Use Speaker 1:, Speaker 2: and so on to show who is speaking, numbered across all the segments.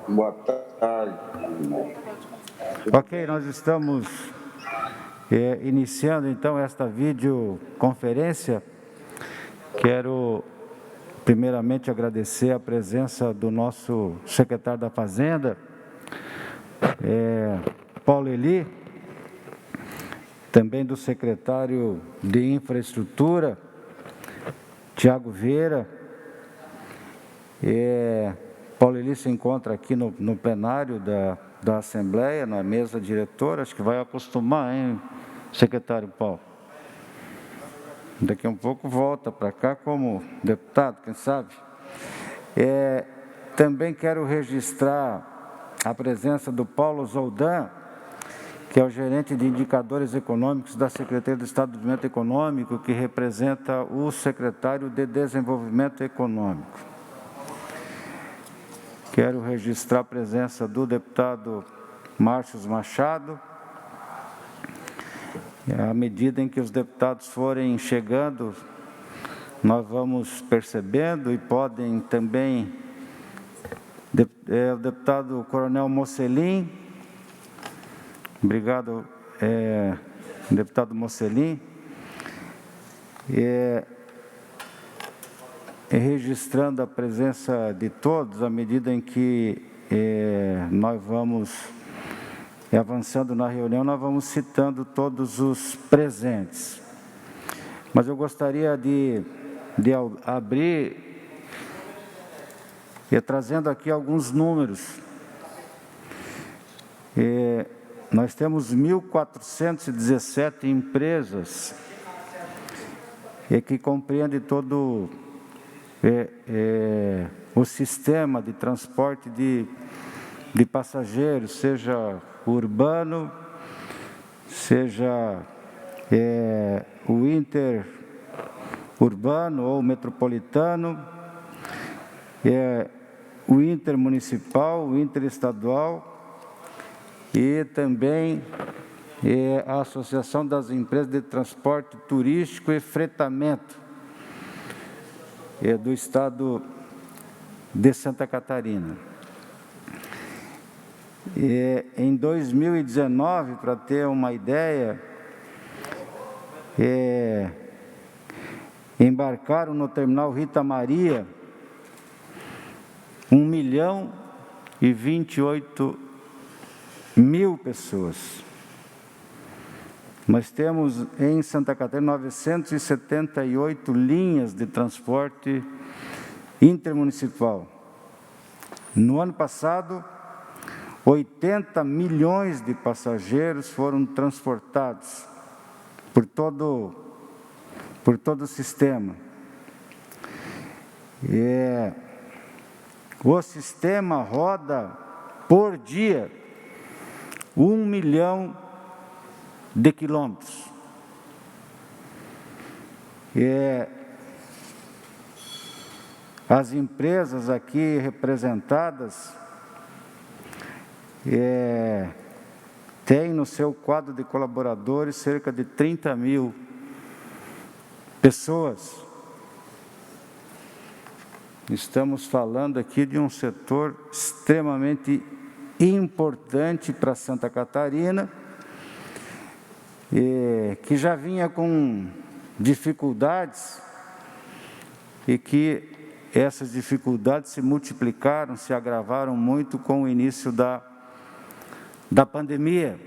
Speaker 1: Boa tarde.
Speaker 2: Ok, nós estamos iniciando então esta videoconferência. Quero primeiramente agradecer a presença do nosso secretário da Fazenda, Paulo Eli, também do secretário de Infraestrutura, Tiago Vieira. Paulo Eli se encontra aqui no plenário da Assembleia, na mesa diretora. Acho que vai acostumar, hein, secretário Paulo? Daqui a um pouco volta para cá como deputado, quem sabe? Também quero registrar a presença do Paulo Zoldan, que é o gerente de indicadores econômicos da Secretaria do Estado do Desenvolvimento Econômico, que representa o secretário de Desenvolvimento Econômico. Quero registrar a presença do deputado Márcio Machado. À medida em que os deputados forem chegando, nós vamos percebendo e podem também... o deputado Coronel Mocelin. Obrigado, deputado Mocelin. Registrando a presença de todos, à medida em que nós vamos avançando na reunião, nós vamos citando todos os presentes. Mas eu gostaria de abrir trazendo aqui alguns números. Nós temos 1.417 empresas que compreende todo o sistema de transporte de passageiros, seja urbano, seja o interurbano ou metropolitano, o intermunicipal, o interestadual e também a Associação das Empresas de Transporte Turístico e Fretamento do Estado de Santa Catarina. Em 2019, para ter uma ideia, embarcaram no terminal Rita Maria 1.028.000 pessoas. Nós temos em Santa Catarina 978 linhas de transporte intermunicipal. No ano passado, 80 milhões de passageiros foram transportados por todo o sistema. O sistema roda por dia 1 milhão de quilômetros. As empresas aqui representadas têm no seu quadro de colaboradores cerca de 30 mil pessoas. Estamos falando aqui de um setor extremamente importante para Santa Catarina, que já vinha com dificuldades e que essas dificuldades se multiplicaram, se agravaram muito com o início da pandemia,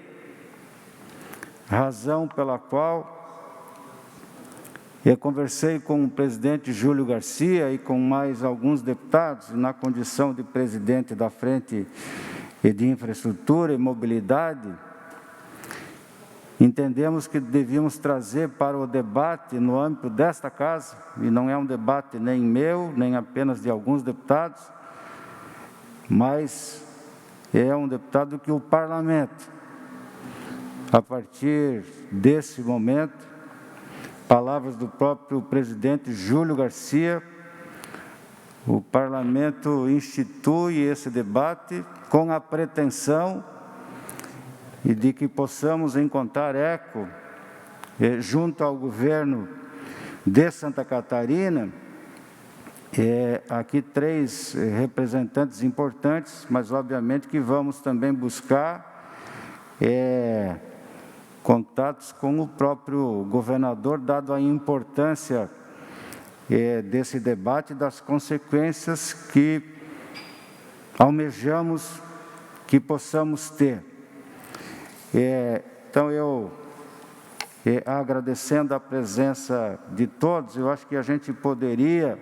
Speaker 2: razão pela qual eu conversei com o presidente Júlio Garcia e com mais alguns deputados, na condição de presidente da Frente de Infraestrutura e Mobilidade. Entendemos que devíamos trazer para o debate no âmbito desta casa, e não é um debate nem meu, nem apenas de alguns deputados, mas é um deputado que o parlamento, a partir desse momento, palavras do próprio presidente Júlio Garcia, o parlamento institui esse debate com a pretensão e de que possamos encontrar eco junto ao governo de Santa Catarina aqui 3 representantes importantes, mas obviamente que vamos também buscar contatos com o próprio governador, dado a importância desse debate e das consequências que almejamos que possamos ter. Então, eu, agradecendo a presença de todos, eu acho que a gente poderia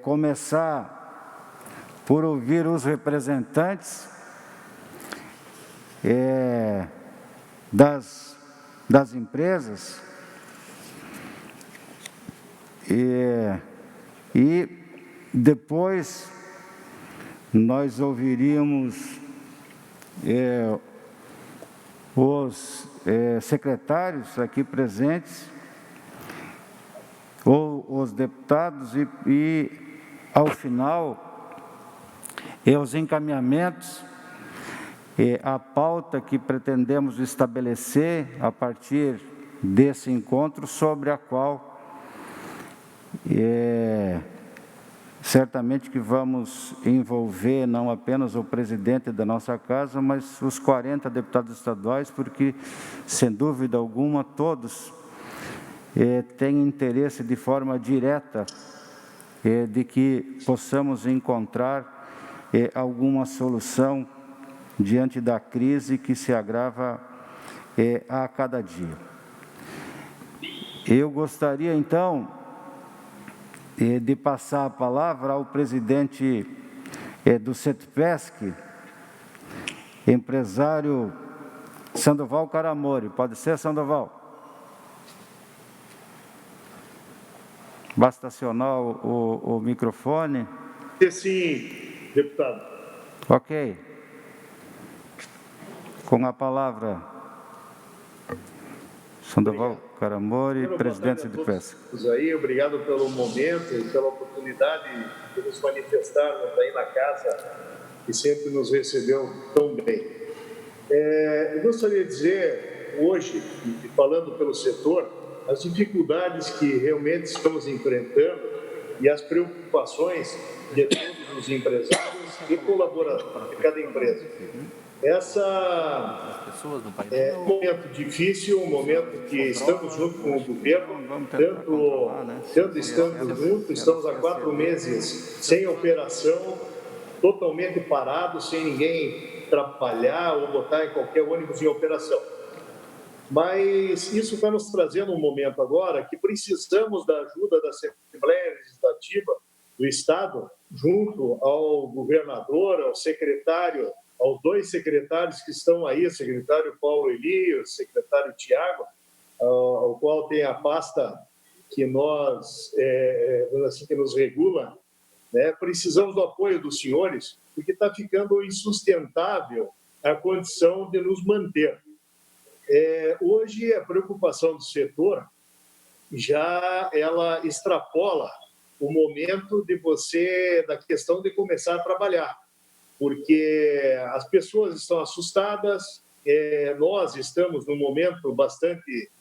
Speaker 2: começar por ouvir os representantes das empresas e depois nós ouviríamos os secretários aqui presentes, ou os deputados, e ao final, os encaminhamentos, a pauta que pretendemos estabelecer a partir desse encontro, sobre a qual certamente que vamos envolver não apenas o presidente da nossa casa, mas os 40 deputados estaduais, porque, sem dúvida alguma, todos têm interesse de forma direta de que possamos encontrar alguma solução diante da crise que se agrava a cada dia. Eu gostaria, então, de passar a palavra ao presidente do CETPESC, empresário Sandoval Caramori. Pode ser, Sandoval? Basta acionar o microfone.
Speaker 1: Sim, deputado.
Speaker 2: Ok. Com a palavra, Sandoval Caramori, presidente do CETPESC.
Speaker 1: Obrigado pelo momento e pela oportunidade de nos manifestarmos aí na casa, que sempre nos recebeu tão bem. Eu gostaria de dizer, hoje, falando pelo setor, as dificuldades que realmente estamos enfrentando e as preocupações de todos os empresários e colaboradores de cada empresa. É um momento difícil, um momento que estamos junto com o governo, tanto estando juntos, estamos há 4 meses sem operação, totalmente parados, sem ninguém trabalhar ou botar em qualquer ônibus em operação. Mas isso está nos trazendo um momento agora que precisamos da ajuda da Assembleia Legislativa do Estado, junto ao governador, ao secretário, aos 2 secretários que estão aí, o secretário Paulo Eli, o secretário Tiago, ao qual tem a pasta que que nos regula, né? Precisamos do apoio dos senhores, porque está ficando insustentável a condição de nos manter. Hoje, a preocupação do setor ela extrapola o momento da questão de começar a trabalhar, porque as pessoas estão assustadas, nós estamos num momento bastante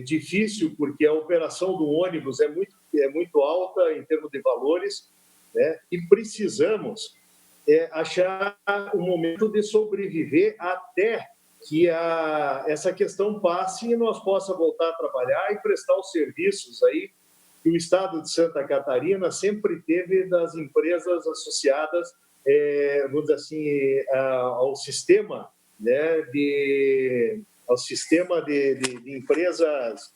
Speaker 1: difícil, porque a operação do ônibus é muito alta em termos de valores, né? E precisamos achar um momento de sobreviver até que essa questão passe e nós possamos voltar a trabalhar e prestar os serviços aí que o Estado de Santa Catarina sempre teve das empresas associadas, vamos dizer assim, ao sistema, né, de empresas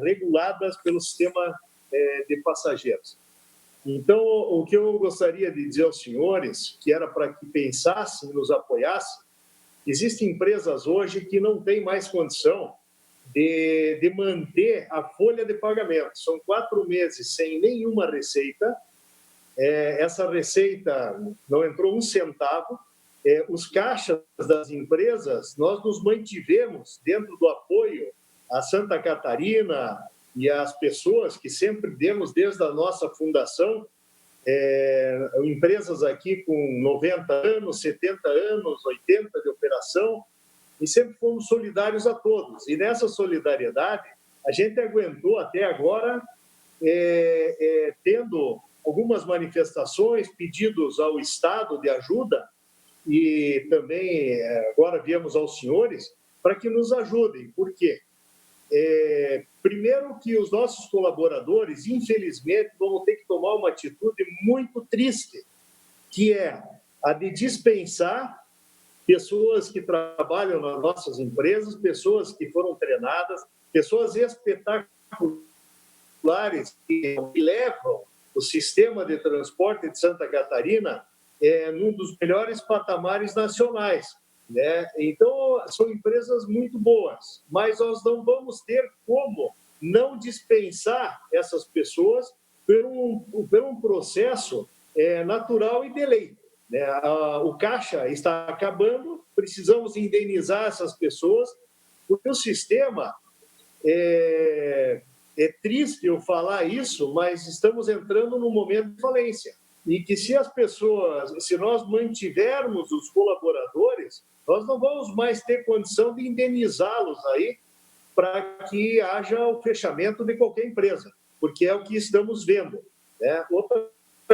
Speaker 1: reguladas pelo sistema de passageiros. Então, o que eu gostaria de dizer aos senhores, que era para que pensassem e nos apoiassem, existem empresas hoje que não têm mais condição de manter a folha de pagamento. São 4 meses sem nenhuma receita. Essa receita não entrou um centavo. Os caixas das empresas, nós nos mantivemos dentro do apoio a Santa Catarina e às pessoas que sempre demos desde a nossa fundação, empresas aqui com 90 anos, 70 anos, 80 de operação, e sempre fomos solidários a todos. E nessa solidariedade, a gente aguentou até agora tendo algumas manifestações, pedidos ao Estado de ajuda, e também agora viemos aos senhores para que nos ajudem. Por quê? Primeiro que os nossos colaboradores, infelizmente, vão ter que tomar uma atitude muito triste, que é a de dispensar pessoas que trabalham nas nossas empresas, pessoas que foram treinadas, pessoas espetaculares que levam o sistema de transporte de Santa Catarina num dos melhores patamares nacionais, né? Então, são empresas muito boas, mas nós não vamos ter como não dispensar essas pessoas por um processo natural e de lei, né? O caixa está acabando, precisamos indenizar essas pessoas, porque o sistema é triste eu falar isso, mas estamos entrando num momento de falência. E que se nós mantivermos os colaboradores, nós não vamos mais ter condição de indenizá-los aí para que haja o fechamento de qualquer empresa, porque é o que estamos vendo, né? Outra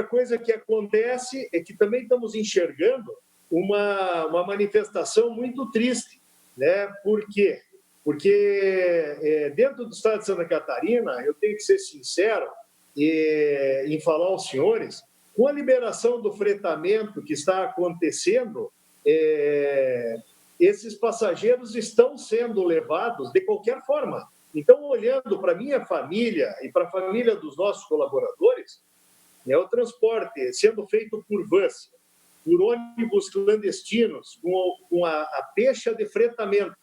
Speaker 1: coisa que acontece é que também estamos enxergando uma manifestação muito triste, né? Por quê? Porque dentro do estado de Santa Catarina, eu tenho que ser sincero em falar aos senhores, com a liberação do fretamento que está acontecendo, esses passageiros estão sendo levados de qualquer forma. Então, olhando para a minha família e para a família dos nossos colaboradores, o transporte sendo feito por vans, por ônibus clandestinos, com a pecha de fretamento,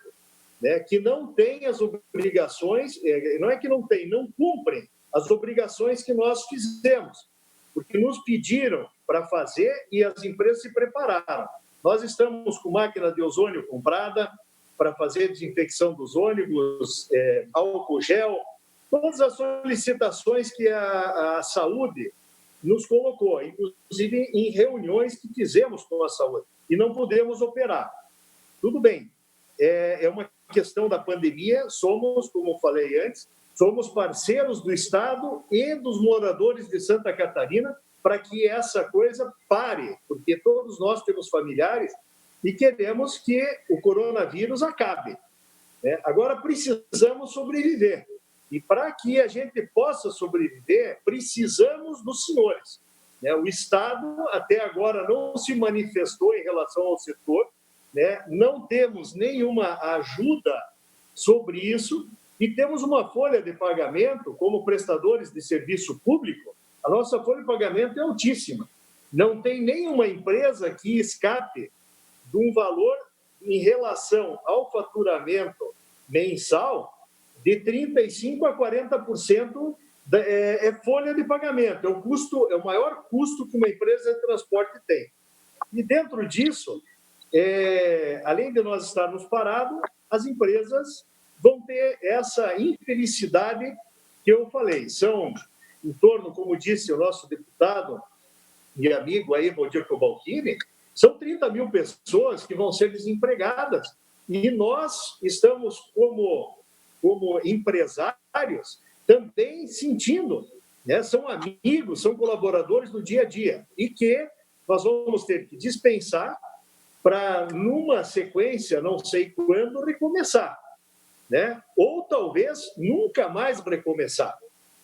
Speaker 1: né, que não tem as obrigações, não é que não tem, não cumprem as obrigações que nós fizemos, porque nos pediram para fazer e as empresas se prepararam. Nós estamos com máquina de ozônio comprada para fazer desinfecção dos ônibus, álcool gel, todas as solicitações que a saúde nos colocou, inclusive em reuniões que fizemos com a saúde, e não podemos operar. Tudo bem, é uma questão da pandemia, somos, como falei antes, somos parceiros do Estado e dos moradores de Santa Catarina para que essa coisa pare, porque todos nós temos familiares e queremos que o coronavírus acabe, né? Agora, precisamos sobreviver. E para que a gente possa sobreviver, precisamos dos senhores, né? O Estado, até agora, não se manifestou em relação ao setor, né? Não temos nenhuma ajuda sobre isso, e temos uma folha de pagamento, como prestadores de serviço público, a nossa folha de pagamento é altíssima. Não tem nenhuma empresa que escape de um valor em relação ao faturamento mensal de 35% a 40% folha de pagamento. É o maior custo que uma empresa de transporte tem. E dentro disso, além de nós estarmos parados, as empresas vão ter essa infelicidade que eu falei. São em torno, como disse o nosso deputado e amigo aí, Valdir Cobalcini, são 30 mil pessoas que vão ser desempregadas. E nós estamos, como empresários, também sentindo, né? São amigos, são colaboradores do dia a dia, e que nós vamos ter que dispensar para, numa sequência, não sei quando, recomeçar, né? Ou talvez nunca mais recomeçar,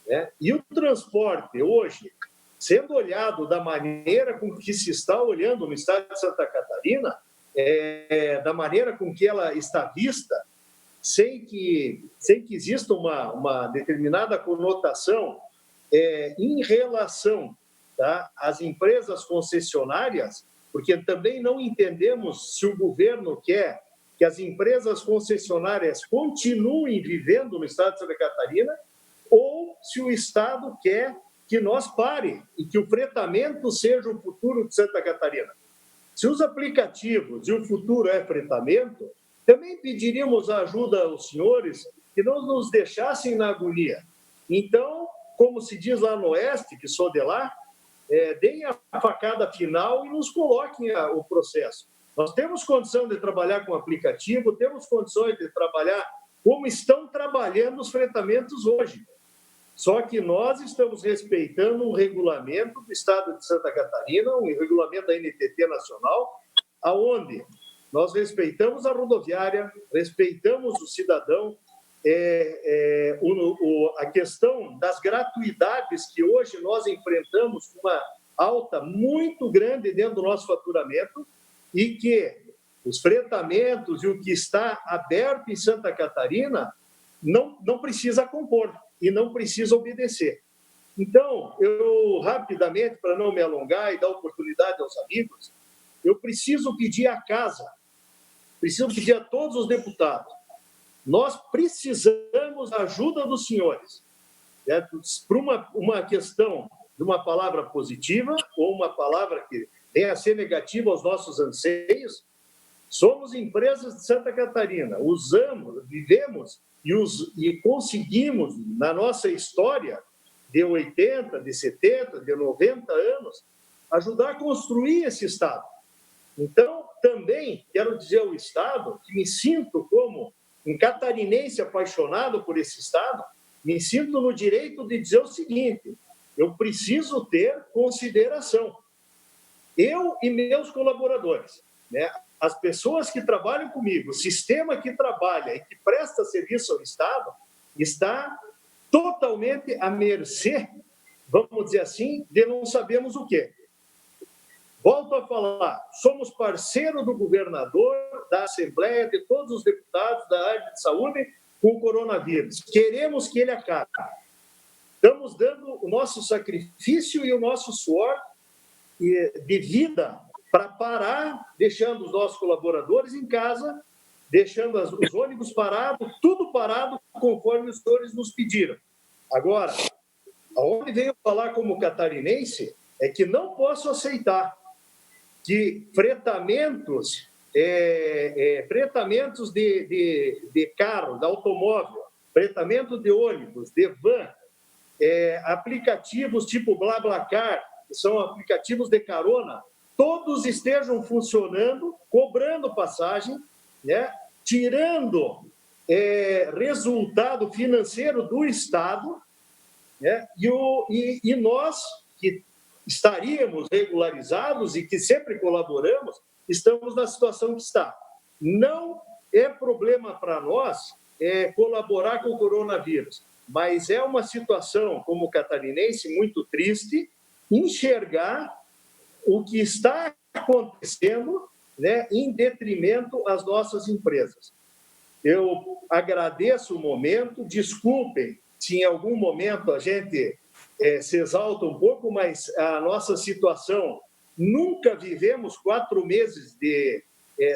Speaker 1: né? E o transporte hoje, sendo olhado da maneira com que se está olhando no estado de Santa Catarina, da maneira com que ela está vista, sem que exista uma determinada conotação em relação, tá, às empresas concessionárias, porque também não entendemos se o governo quer que as empresas concessionárias continuem vivendo no estado de Santa Catarina ou se o Estado quer que nós pare e que o fretamento seja o futuro de Santa Catarina. Se os aplicativos e o futuro é fretamento, também pediríamos ajuda aos senhores que não nos deixassem na agonia. Então, como se diz lá no Oeste, que sou de lá, deem a facada final e nos coloquem o processo. Nós temos condição de trabalhar com aplicativo, temos condições de trabalhar como estão trabalhando os fretamentos hoje. Só que nós estamos respeitando um regulamento do Estado de Santa Catarina, um regulamento da NTT Nacional, aonde nós respeitamos a rodoviária, respeitamos o cidadão, a questão das gratuidades que hoje nós enfrentamos com uma alta muito grande dentro do nosso faturamento e que os fretamentos e o que está aberto em Santa Catarina não precisa compor e não precisa obedecer. Então, eu rapidamente, para não me alongar e dar oportunidade aos amigos, eu preciso pedir à casa, preciso pedir a todos os deputados, nós precisamos da ajuda dos senhores, né, para uma questão de uma palavra positiva ou uma palavra que venha a ser negativa aos nossos anseios. Somos empresas de Santa Catarina, usamos, vivemos e conseguimos, na nossa história de 80, de 70, de 90 anos, ajudar a construir esse Estado. Então, também quero dizer ao Estado que me sinto como um catarinense apaixonado por esse Estado, me sinto no direito de dizer o seguinte: eu preciso ter consideração. Eu e meus colaboradores, né? As pessoas que trabalham comigo, o sistema que trabalha e que presta serviço ao Estado, está totalmente à mercê, vamos dizer assim, de não sabemos o quê. Volto a falar, somos parceiro do governador, da Assembleia, de todos os deputados da área de saúde com o coronavírus. Queremos que ele acabe. Estamos dando o nosso sacrifício e o nosso suor de vida para parar, deixando os nossos colaboradores em casa, deixando os ônibus parados, tudo parado, conforme os senhores nos pediram. Agora, aonde venho falar como catarinense é que não posso aceitar que fretamentos de carro, de automóvel, fretamento de ônibus, de van, aplicativos tipo BlaBlaCar, que são aplicativos de carona, todos estejam funcionando, cobrando passagem, né? Tirando resultado financeiro do Estado, né? E nós, que estaríamos regularizados e que sempre colaboramos, estamos na situação que está. Não é problema para nós colaborar com o coronavírus, mas é uma situação, como catarinense, muito triste, enxergar o que está acontecendo, né, em detrimento às nossas empresas. Eu agradeço o momento, desculpem se em algum momento a gente se exalta um pouco, mas a nossa situação, nunca vivemos 4 meses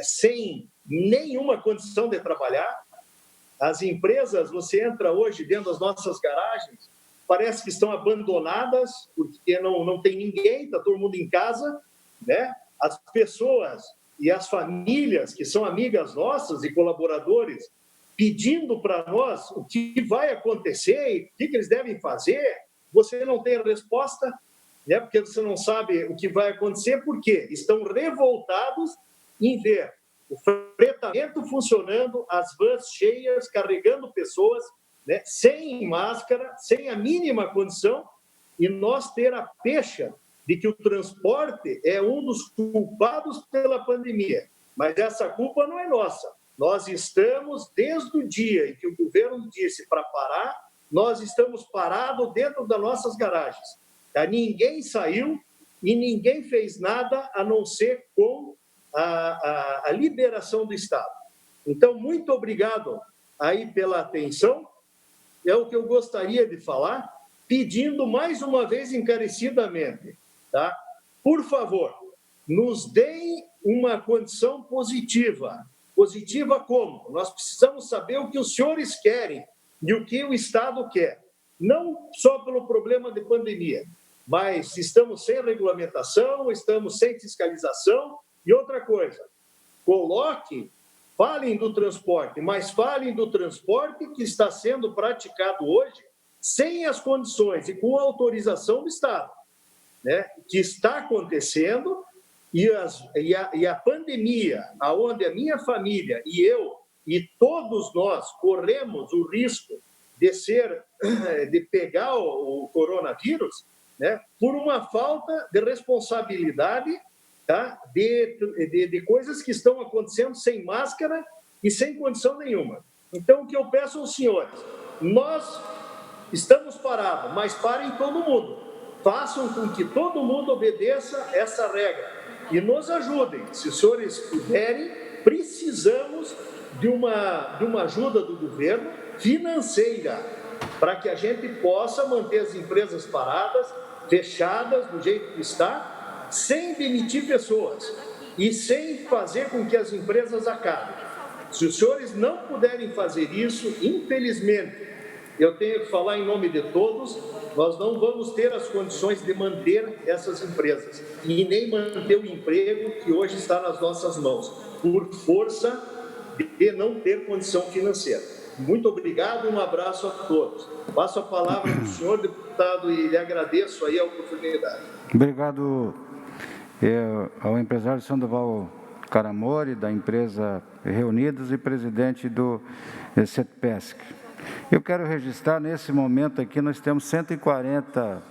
Speaker 1: sem nenhuma condição de trabalhar. As empresas, você entra hoje dentro das nossas garagens, parece que estão abandonadas, porque não tem ninguém, está todo mundo em casa, né? As pessoas e as famílias, que são amigas nossas e colaboradores, pedindo para nós o que vai acontecer e o que eles devem fazer, você não tem a resposta, né? Porque você não sabe o que vai acontecer, porque estão revoltados em ver o fretamento funcionando, as vans cheias, carregando pessoas, né, sem máscara, sem a mínima condição, e nós ter a pecha de que o transporte é um dos culpados pela pandemia. Mas essa culpa não é nossa. Nós estamos, desde o dia em que o governo disse para parar, nós estamos parados dentro das nossas garagens. Ninguém saiu e ninguém fez nada a não ser com a liberação do Estado. Então, muito obrigado aí pela atenção. É o que eu gostaria de falar, pedindo mais uma vez encarecidamente, tá? Por favor, nos deem uma condição positiva. Positiva como? Nós precisamos saber o que os senhores querem e o que o Estado quer. Não só pelo problema de pandemia, mas estamos sem regulamentação, estamos sem fiscalização. E outra coisa, falem do transporte, mas falem do transporte que está sendo praticado hoje sem as condições e com a autorização do Estado, né? Que está acontecendo e a pandemia, onde a minha família e eu e todos nós corremos o risco de pegar o coronavírus, né, por uma falta de responsabilidade, tá, de coisas que estão acontecendo sem máscara e sem condição nenhuma. Então, o que eu peço aos senhores, nós estamos parados, mas parem todo mundo. Façam com que todo mundo obedeça essa regra e nos ajudem. Se os senhores puderem, precisamos de uma ajuda do governo financeira para que a gente possa manter as empresas paradas, fechadas do jeito que está, sem demitir pessoas e sem fazer com que as empresas acabem. Se os senhores não puderem fazer isso, infelizmente, eu tenho que falar em nome de todos, nós não vamos ter as condições de manter essas empresas e nem manter o emprego que hoje está nas nossas mãos, por força de não ter condição financeira. Muito obrigado, um abraço a todos. Passo a palavra para o senhor deputado e lhe agradeço aí a oportunidade.
Speaker 2: Obrigado ao empresário Sandoval Caramori, da empresa Reunidos e presidente do CETPESC. Eu quero registrar, nesse momento aqui, nós temos 140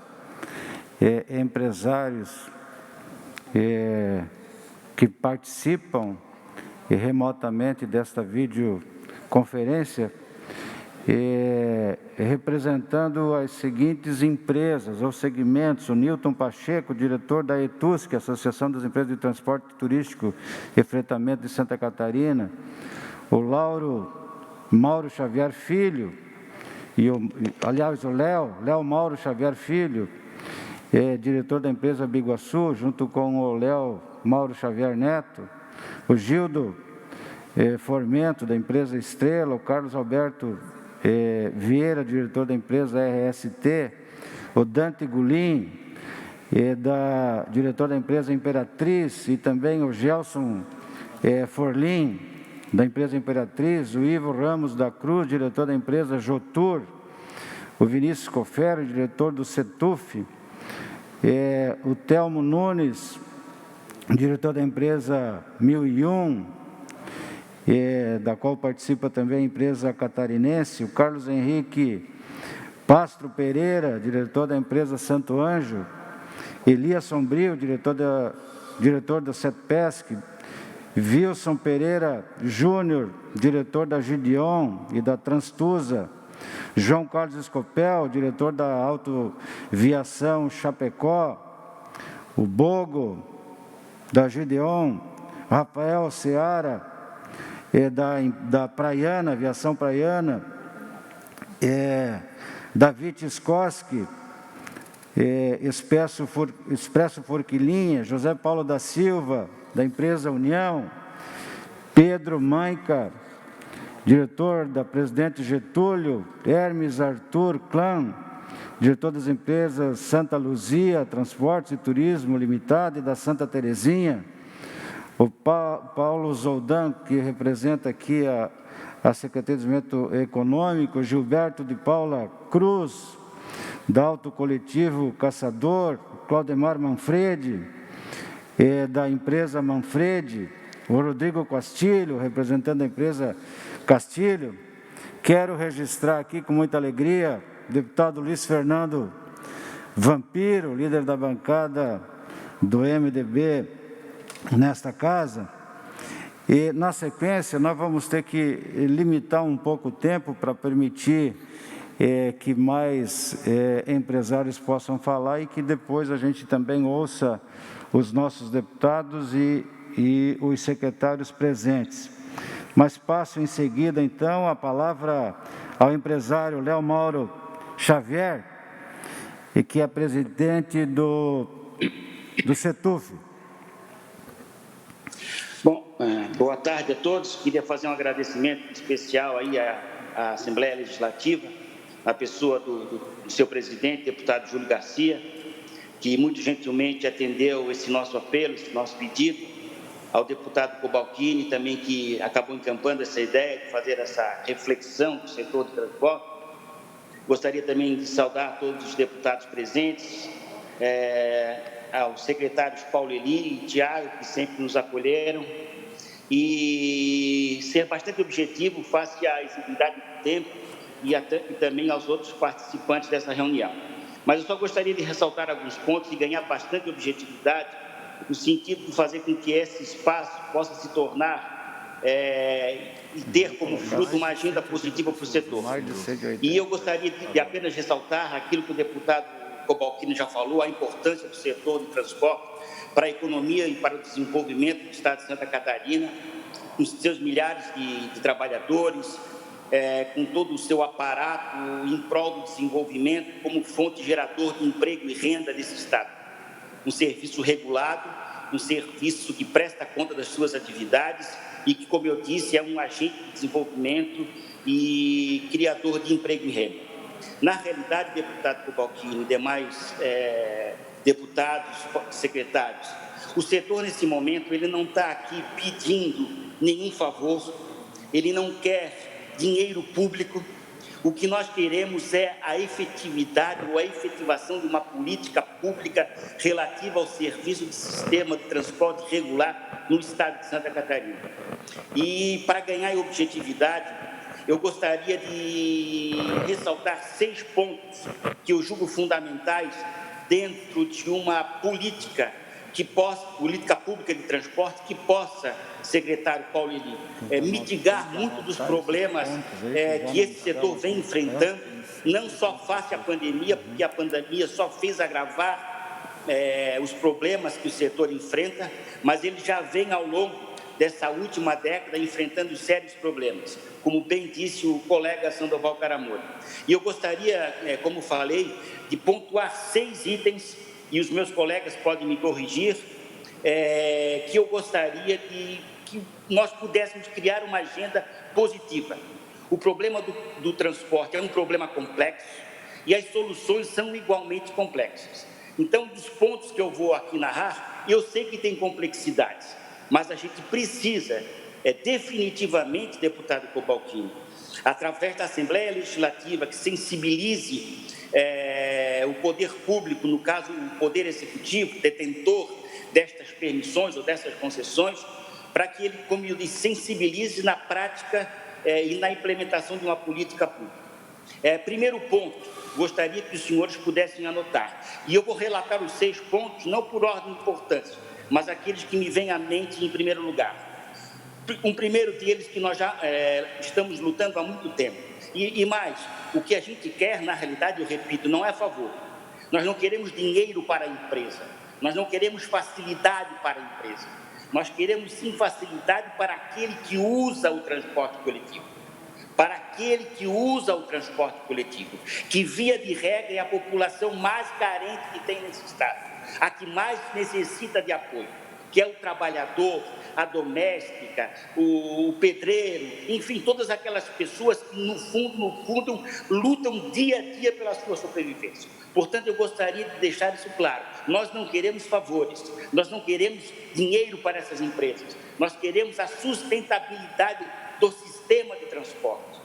Speaker 2: empresários que participam remotamente desta videoconferência, representando as seguintes empresas ou segmentos: o Nilton Pacheco, diretor da ETUSC, Associação das Empresas de Transporte Turístico e Fretamento de Santa Catarina, o Mauro Xavier Filho, aliás, o Léo Mauro Xavier Filho, diretor da empresa Biguaçu, junto com o Léo Mauro Xavier Neto, o Gildo Formento, da empresa Estrela, o Carlos Alberto Vieira, diretor da empresa RST, o Dante Gulim, diretor da empresa Imperatriz, e também o Gelson Forlim, da empresa Imperatriz, o Ivo Ramos da Cruz, diretor da empresa Jotur, o Vinícius Cofero, diretor do CETUF, o Telmo Nunes, diretor da empresa 1001, da qual participa também a empresa catarinense, o Carlos Henrique Pastro Pereira, diretor da empresa Santo Anjo, Elias Sombrio, diretor da CETPESC, Wilson Pereira Júnior, diretor da Gideon e da Transtusa, João Carlos Escopel, diretor da Autoviação Chapecó, o Bogo, da Gideon, Rafael Seara, da Praiana, Aviação Praiana, David Skoski, Expresso Forquilinha, José Paulo da Silva, da empresa União, Pedro Maica, diretor da Presidente Getúlio, Hermes Arthur Clã, diretor das empresas Santa Luzia, Transportes e Turismo Limitado, e da Santa Terezinha, o Paulo Zoldan, que representa aqui a Secretaria de Desenvolvimento Econômico, Gilberto de Paula Cruz, da Autocoletivo Caçador, Claudemar Manfredi, da empresa Manfredi, o Rodrigo Castilho, representando a empresa Castilho. Quero registrar aqui com muita alegria o deputado Luiz Fernando Vampiro, líder da bancada do MDB nesta casa. E, na sequência, nós vamos ter que limitar um pouco o tempo para permitir que mais empresários possam falar e que depois a gente também ouça os nossos deputados e os secretários presentes. Mas passo em seguida, então, a palavra ao empresário Léo Mauro Xavier, que é presidente do CETUF.
Speaker 3: Bom, boa tarde a todos. Queria fazer um agradecimento especial aí à Assembleia Legislativa, na pessoa do seu presidente, deputado Júlio Garcia, que muito gentilmente atendeu esse nosso apelo, esse nosso pedido, ao deputado Cobalcini, também, que acabou encampando essa ideia de fazer essa reflexão do setor de transporte. Gostaria também de saudar todos os deputados presentes, aos secretários Paulo Eli e Tiago, que sempre nos acolheram, e ser bastante objetivo face à exiguidade do tempo. e também aos outros participantes dessa reunião. Mas eu só gostaria de ressaltar alguns pontos e ganhar bastante objetividade no sentido de fazer com que esse espaço possa se tornar e ter como fruto uma agenda positiva para o setor. E eu gostaria de apenas ressaltar aquilo que o deputado Cobalcini já falou, a importância do setor de transporte para a economia e para o desenvolvimento do Estado de Santa Catarina, com seus milhares de trabalhadores, com todo o seu aparato em prol do desenvolvimento como fonte gerador de emprego e renda desse Estado. Um serviço regulado, um serviço que presta conta das suas atividades e que, como eu disse, é um agente de desenvolvimento e criador de emprego e renda. Na realidade, deputado Cobalcini e demais deputados, secretários, o setor, nesse momento, ele não está aqui pedindo nenhum favor, ele não quer dinheiro público. O que nós queremos é a efetividade ou a efetivação de uma política pública relativa ao serviço de sistema de transporte regular no Estado de Santa Catarina. E, para ganhar objetividade, eu gostaria de ressaltar 6 pontos que eu julgo fundamentais dentro de uma política política pública de transporte que possa, secretário Paulo Eli, mitigar muito dos problemas que esse setor vem enfrentando, não só face à pandemia, porque a pandemia só fez agravar os problemas que o setor enfrenta, mas ele já vem ao longo dessa última década enfrentando sérios problemas, como bem disse o colega Sandoval Caramori. E eu gostaria, como falei, de pontuar 6 itens, e os meus colegas podem me corrigir, que eu gostaria que nós pudéssemos criar uma agenda positiva. O problema do transporte é um problema complexo e as soluções são igualmente complexas. Então, dos pontos que eu vou aqui narrar, eu sei que tem complexidades, mas a gente precisa, definitivamente, deputado Cobalcini, através da Assembleia Legislativa, que sensibilize o poder público, no caso, o poder executivo, detentor destas permissões ou dessas concessões, para que ele, como eu disse, sensibilize na prática e na implementação de uma política pública. Primeiro ponto, gostaria que os senhores pudessem anotar, e eu vou relatar os 6 pontos, não por ordem de importância, mas aqueles que me vêm à mente em primeiro lugar. Um primeiro deles que nós já estamos lutando há muito tempo. E mais, o que a gente quer, na realidade, eu repito, não é a favor. Nós não queremos dinheiro para a empresa, nós não queremos facilidade para a empresa. Nós queremos, sim, facilidade para aquele que usa o transporte coletivo. Para aquele que usa o transporte coletivo, que, via de regra, é a população mais carente que tem nesse Estado, a que mais necessita de apoio, que é o trabalhador, a doméstica, o pedreiro, enfim, todas aquelas pessoas que, no fundo, lutam dia a dia pela sua sobrevivência. Portanto, eu gostaria de deixar isso claro. Nós não queremos favores, nós não queremos dinheiro para essas empresas, nós queremos a sustentabilidade do sistema de transporte.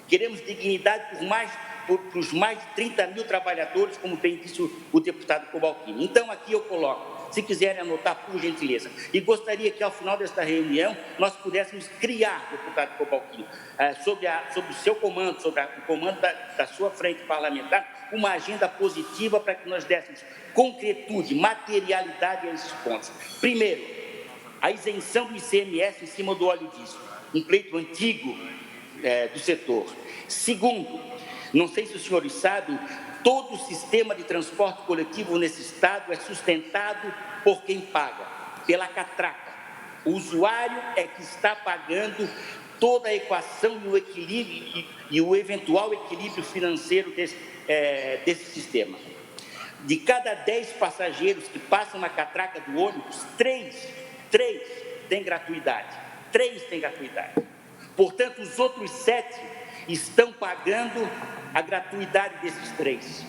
Speaker 3: Queremos dignidade para os mais de 30 mil trabalhadores, como bem disse o deputado Cobalcini. Então, aqui eu coloco, se quiserem anotar, por gentileza. E gostaria que, ao final desta reunião, nós pudéssemos criar, deputado Cobalcini, sob o seu comando, sobre o comando da sua frente parlamentar, uma agenda positiva para que nós dessemos concretude, materialidade a esses pontos. Primeiro, a isenção do ICMS em cima do óleo diesel, um pleito antigo do setor. Segundo, não sei se os senhores sabem, todo o sistema de transporte coletivo nesse Estado é sustentado por quem paga, pela catraca. O usuário é que está pagando toda a equação e o equilíbrio e o eventual equilíbrio financeiro desse sistema. De cada 10 passageiros que passam na catraca do ônibus, 3 têm gratuidade. 3 têm gratuidade. Portanto, os outros 7 estão pagando a gratuidade desses 3.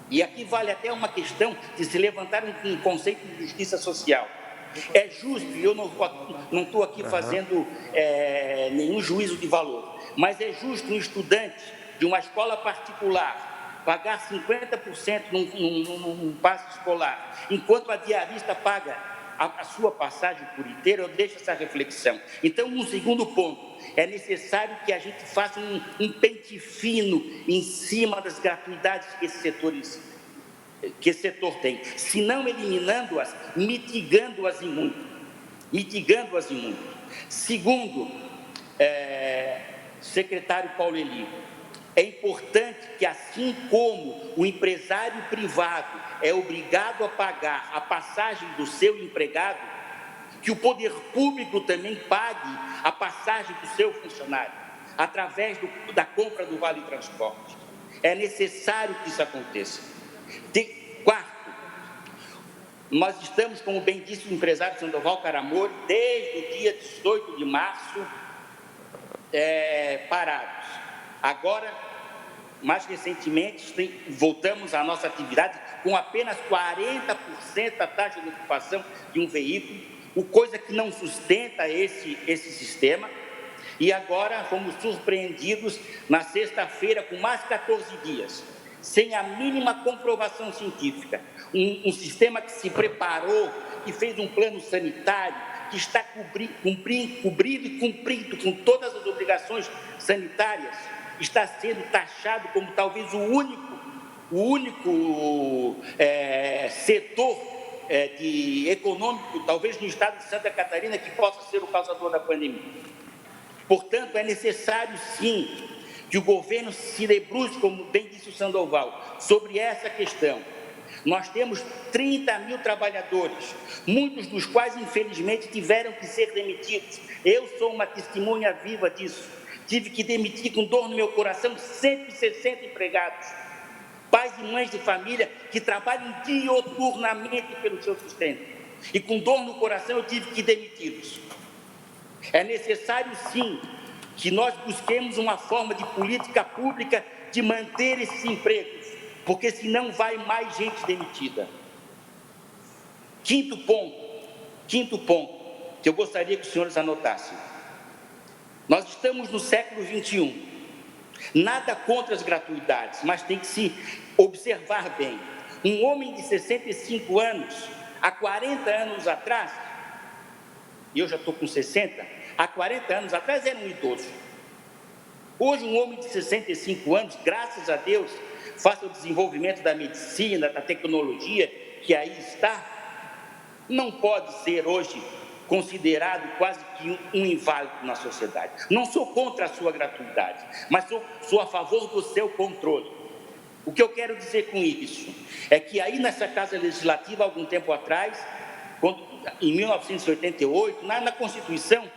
Speaker 3: E aqui vale até uma questão de se levantar um conceito de justiça social. É justo, e eu não estou aqui fazendo nenhum juízo de valor, mas é justo um estudante de uma escola particular pagar 50% num passe escolar, enquanto a diarista paga a sua passagem por inteiro, eu deixo essa reflexão. Então, um segundo ponto, é necessário que a gente faça um pente fino em cima das gratuidades que esse setor tem, se não eliminando-as, mitigando-as em muito. Segundo, secretário Paulo Eli, é importante que, assim como o empresário privado é obrigado a pagar a passagem do seu empregado, que o poder público também pague a passagem do seu funcionário, através da compra do Vale Transporte. É necessário que isso aconteça. Quarto, nós estamos, como bem disse o empresário Sandoval Caramori, desde o dia 18 de março, parados. Agora, mais recentemente, voltamos à nossa atividade com apenas 40% da taxa de ocupação de um veículo, coisa que não sustenta esse sistema. E agora fomos surpreendidos na sexta-feira com mais 14 dias, sem a mínima comprovação científica. Um sistema que se preparou, que fez um plano sanitário, que está cobrindo e cumprindo com todas as obrigações sanitárias, está sendo taxado como talvez o único setor econômico, talvez no estado de Santa Catarina, que possa ser o causador da pandemia. Portanto, é necessário, sim, que o governo se debruce, como bem disse o Sandoval, sobre essa questão. Nós temos 30 mil trabalhadores, muitos dos quais, infelizmente, tiveram que ser demitidos. Eu sou uma testemunha viva disso. Tive que demitir, com dor no meu coração, 160 empregados, pais e mães de família que trabalham dioturnamente pelo seu sustento. E com dor no coração eu tive que demiti-los. É necessário, sim, que nós busquemos uma forma de política pública de manter esses empregos, porque senão vai mais gente demitida. Quinto ponto, que eu gostaria que os senhores anotassem. Nós estamos no século XXI. Nada contra as gratuidades, mas tem que se observar bem. Um homem de 65 anos, há 40 anos atrás, e eu já estou com 60, há 40 anos atrás era um idoso. Hoje, um homem de 65 anos, graças a Deus, face ao desenvolvimento da medicina, da tecnologia que aí está, não pode ser hoje considerado quase que um inválido na sociedade. Não sou contra a sua gratuidade, mas sou a favor do seu controle. O que eu quero dizer com isso é que aí nessa Casa Legislativa, algum tempo atrás, em 1988, na Constituição,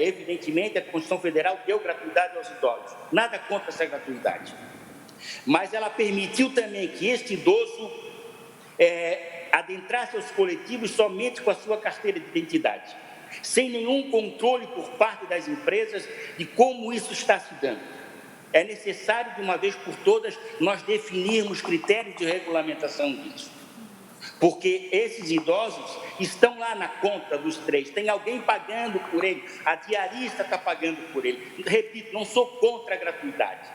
Speaker 3: evidentemente a Constituição Federal deu gratuidade aos idosos. Nada contra essa gratuidade. Mas ela permitiu também que este idoso adentrasse aos coletivos somente com a sua carteira de identidade, sem nenhum controle por parte das empresas de como isso está se dando. É necessário, de uma vez por todas, nós definirmos critérios de regulamentação disso, porque esses idosos estão lá na conta dos três, tem alguém pagando por ele, a diarista está pagando por ele. Repito, não sou contra a gratuidade,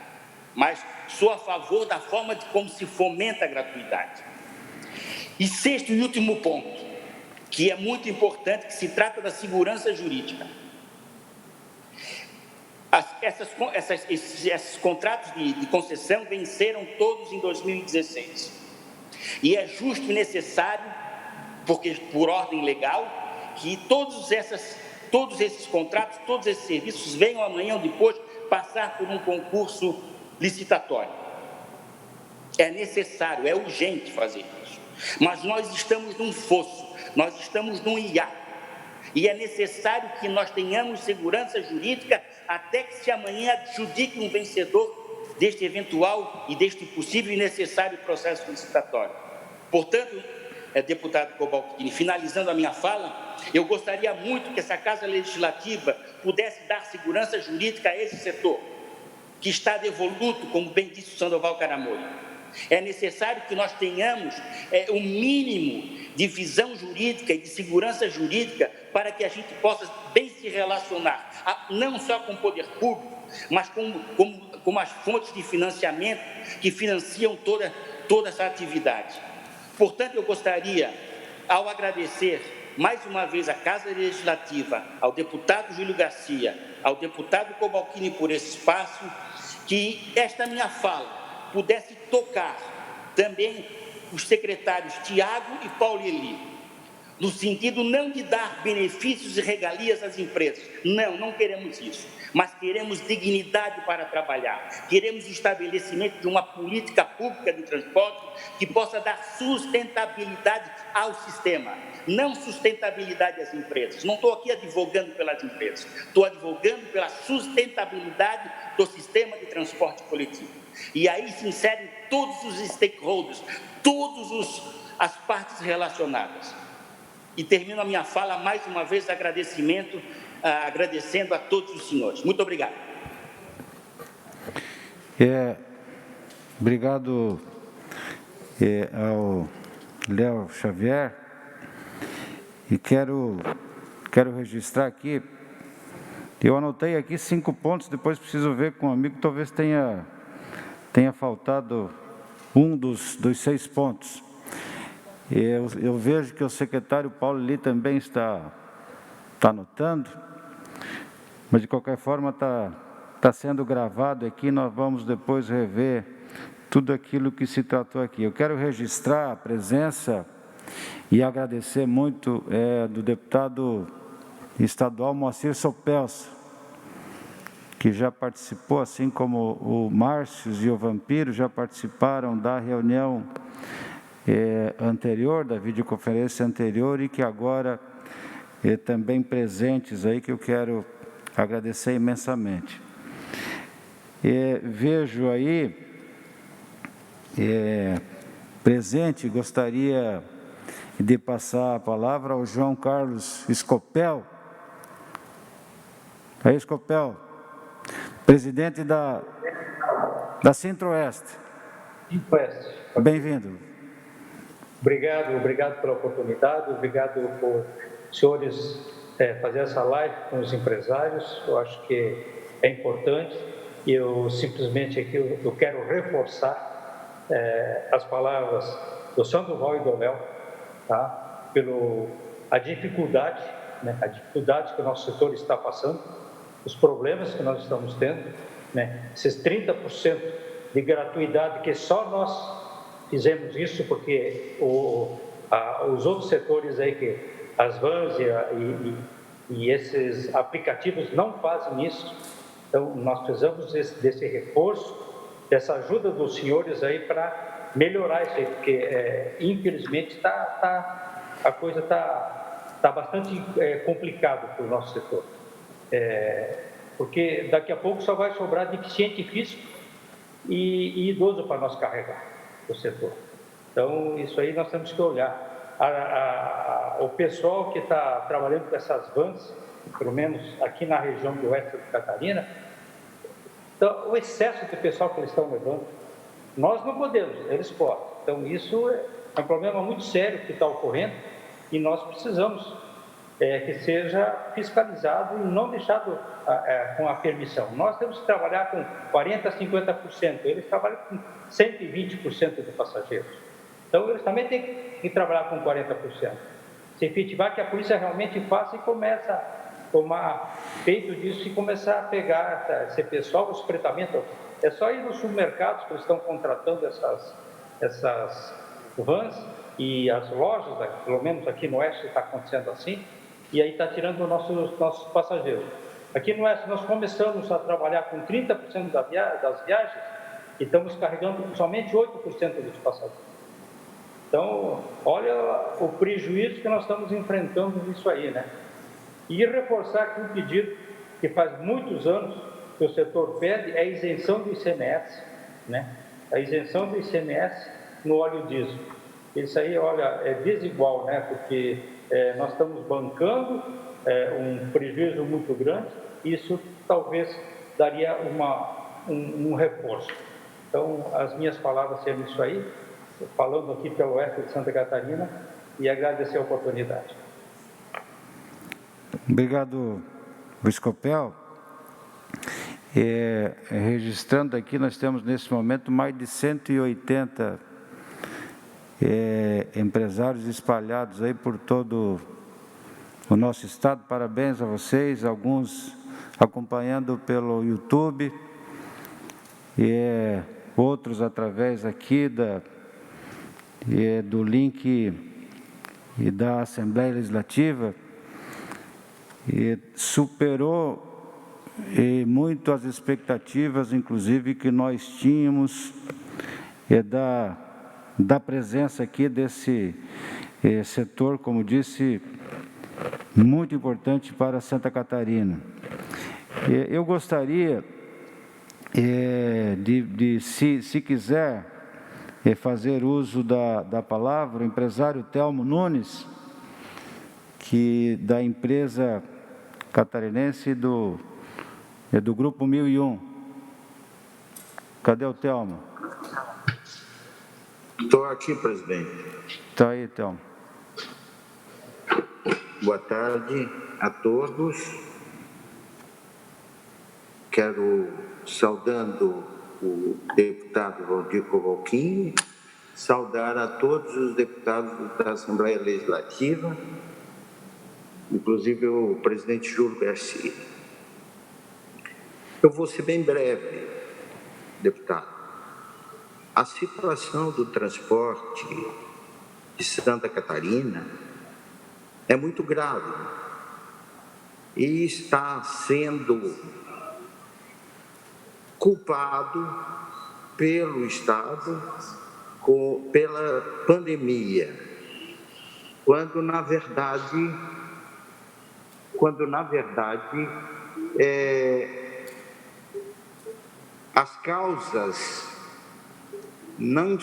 Speaker 3: mas sou a favor da forma de como se fomenta a gratuidade. E sexto e último ponto, que é muito importante, que se trata da segurança jurídica. Esses contratos de concessão venceram todos em 2016. E é justo e necessário, porque por ordem legal, que todos esses contratos, todos esses serviços venham amanhã ou depois passar por um concurso licitatório. É necessário, é urgente fazer isso. Mas nós estamos num fosso, nós estamos num hiato, e é necessário que nós tenhamos segurança jurídica até que se amanhã adjudique um vencedor deste eventual e deste possível e necessário processo licitatório. Portanto, deputado Cobalcini, finalizando a minha fala, eu gostaria muito que essa Casa Legislativa pudesse dar segurança jurídica a esse setor, que está devoluto, como bem disse o Sandoval Caramori. É necessário que nós tenhamos um mínimo de visão jurídica e de segurança jurídica para que a gente possa bem se relacionar, não só com o poder público, mas com as fontes de financiamento que financiam toda essa atividade. Portanto, eu gostaria ao agradecer mais uma vez à Casa Legislativa, ao deputado Júlio Garcia, ao deputado Cobalcini por esse espaço, que esta minha fala pudesse tocar também os secretários Tiago e Paulo Eli, no sentido não de dar benefícios e regalias às empresas. Não queremos isso, mas queremos dignidade para trabalhar, queremos o estabelecimento de uma política pública de transporte que possa dar sustentabilidade ao sistema, não sustentabilidade às empresas. Não estou aqui advogando pelas empresas, estou advogando pela sustentabilidade do sistema de transporte coletivo. E aí se inserem todos os stakeholders, todas as partes relacionadas. E termino a minha fala mais uma vez agradecendo a todos os senhores. Muito obrigado.
Speaker 2: Obrigado ao Léo Xavier. E quero registrar aqui, eu anotei aqui 5 pontos, depois preciso ver com um amigo, talvez tenha faltado um dos 6 pontos. Eu vejo que o secretário Paulo Eli também está anotando, mas de qualquer forma está sendo gravado aqui, nós vamos depois rever tudo aquilo que se tratou aqui. Eu quero registrar a presença e agradecer muito do deputado estadual Moacir Sopelsa, que já participou, assim como o Márcio e o Vampiro, já participaram da reunião anterior, da videoconferência anterior, e que agora também presentes aí, que eu quero agradecer imensamente. Vejo aí, presente, gostaria de passar a palavra ao João Carlos Scopel. Aí, Scopel, presidente da Centro-Oeste.
Speaker 4: Centro-Oeste.
Speaker 2: Bem-vindo.
Speaker 4: Obrigado pela oportunidade, obrigado por senhores fazer essa live com os empresários. Eu acho que é importante e eu simplesmente aqui eu quero reforçar as palavras do Sandoval e do Léo, tá? A dificuldade, né? A dificuldade que o nosso setor está passando, os problemas que nós estamos tendo, né? Esses 30% de gratuidade que só nós fizemos isso porque os outros setores aí, que as vans e esses aplicativos não fazem isso. Então, nós precisamos desse reforço, dessa ajuda dos senhores aí para melhorar isso aí, porque, infelizmente, a coisa está bastante complicada para o nosso setor. Porque daqui a pouco só vai sobrar deficiente físico e idoso para nós carregar o setor. Então, isso aí nós temos que olhar. O pessoal que está trabalhando com essas vans, pelo menos aqui na região do oeste de Catarina, então, o excesso de pessoal que eles estão levando, nós não podemos, eles podem. Então, isso é um problema muito sério que está ocorrendo e nós precisamos que seja fiscalizado e não deixado com a permissão. Nós temos que trabalhar com 40% a 50%, eles trabalham com 120% de passageiros. Então, eles também têm que trabalhar com 40%. Se efetivar que a polícia realmente faça e começa a tomar peito disso e começar a pegar esse pessoal, o espreitamento. É só ir nos supermercados que eles estão contratando essas vans e as lojas, pelo menos aqui no Oeste está acontecendo assim, e aí está tirando nossos passageiros. Aqui no Oeste nós começamos a trabalhar com 30% das viagens e estamos carregando somente 8% dos passageiros. Então, olha o prejuízo que nós estamos enfrentando nisso aí, né? E reforçar aqui um pedido que faz muitos anos que o setor pede, é a isenção do ICMS, né? A isenção do ICMS no óleo diesel. Isso aí, olha, é desigual, né? Porque nós estamos bancando um prejuízo muito grande, e isso talvez daria um reforço. Então, as minhas palavras seriam isso aí, falando aqui pelo oeste de Santa Catarina, e agradecer a oportunidade.
Speaker 2: Obrigado, Scopel. Registrando aqui, nós temos nesse momento mais de 180 empresários espalhados aí por todo o nosso estado. Parabéns a vocês, alguns acompanhando pelo YouTube, e outros através aqui do link e da Assembleia Legislativa, e superou muito as expectativas, inclusive, que nós tínhamos da presença aqui desse setor, como disse, muito importante para Santa Catarina. Eu gostaria se quiser fazer uso da palavra, o empresário Telmo Nunes, da empresa catarinense do Grupo 1001. Cadê o Telmo?
Speaker 5: Estou aqui, presidente.
Speaker 2: Está aí, Telmo.
Speaker 5: Boa tarde a todos. Quero, saudando o deputado Valdir Covalcini, saudar a todos os deputados da Assembleia Legislativa, inclusive o presidente Júlio Garcia. Eu vou ser bem breve, deputado. A situação do transporte de Santa Catarina é muito grave e está sendo culpado pelo Estado pela pandemia, quando na verdade as causas não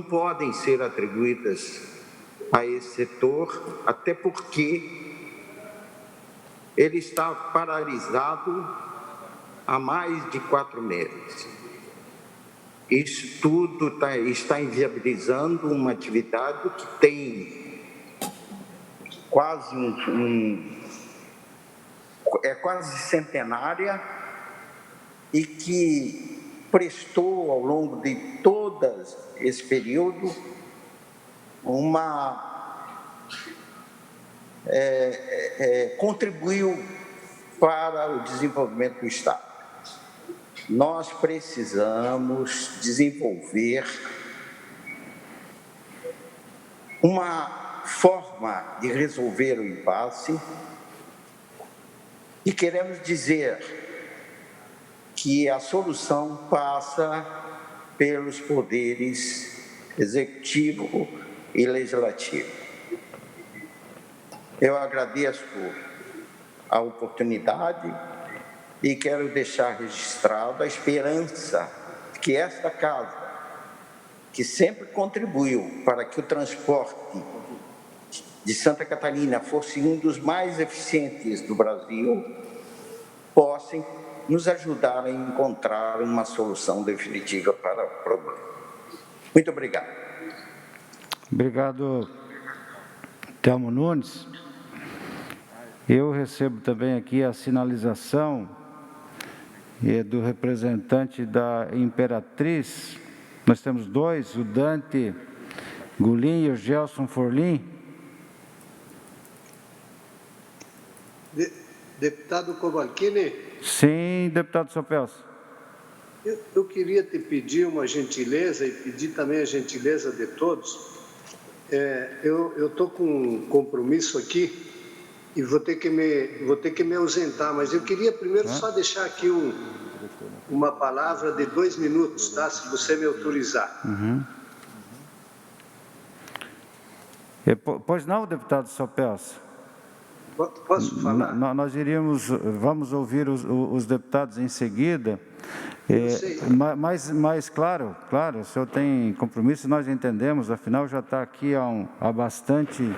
Speaker 5: podem ser atribuídas a esse setor, até porque ele está paralisado há mais de 4 meses. Isso tudo está inviabilizando uma atividade que tem quase é quase centenária e que prestou, ao longo de todo esse período, contribuiu para o desenvolvimento do Estado. Nós precisamos desenvolver uma forma de resolver o impasse e queremos dizer que a solução passa pelos poderes executivo e legislativo. Eu agradeço a oportunidade e quero deixar registrado a esperança que esta casa, que sempre contribuiu para que o transporte de Santa Catarina fosse um dos mais eficientes do Brasil, possam nos ajudar a encontrar uma solução definitiva para o problema. Muito obrigado.
Speaker 2: Obrigado, Telmo Nunes. Eu recebo também aqui a sinalização do representante da Imperatriz. Nós temos 2, o Dante Gulim e o Gelson Forlim.
Speaker 6: Deputado Covalcini?
Speaker 2: Sim, deputado Sopelso.
Speaker 6: Eu queria te pedir uma gentileza e pedir também a gentileza de todos. Eu estou com um compromisso aqui e vou ter que me ausentar, mas eu queria primeiro só deixar aqui uma palavra de 2 minutos, tá? Se você me autorizar.
Speaker 2: Pois não, deputado Sopelso?
Speaker 6: Posso falar?
Speaker 2: Nós vamos ouvir os deputados em seguida, mas claro, o senhor tem compromisso, nós entendemos, afinal já está aqui há bastante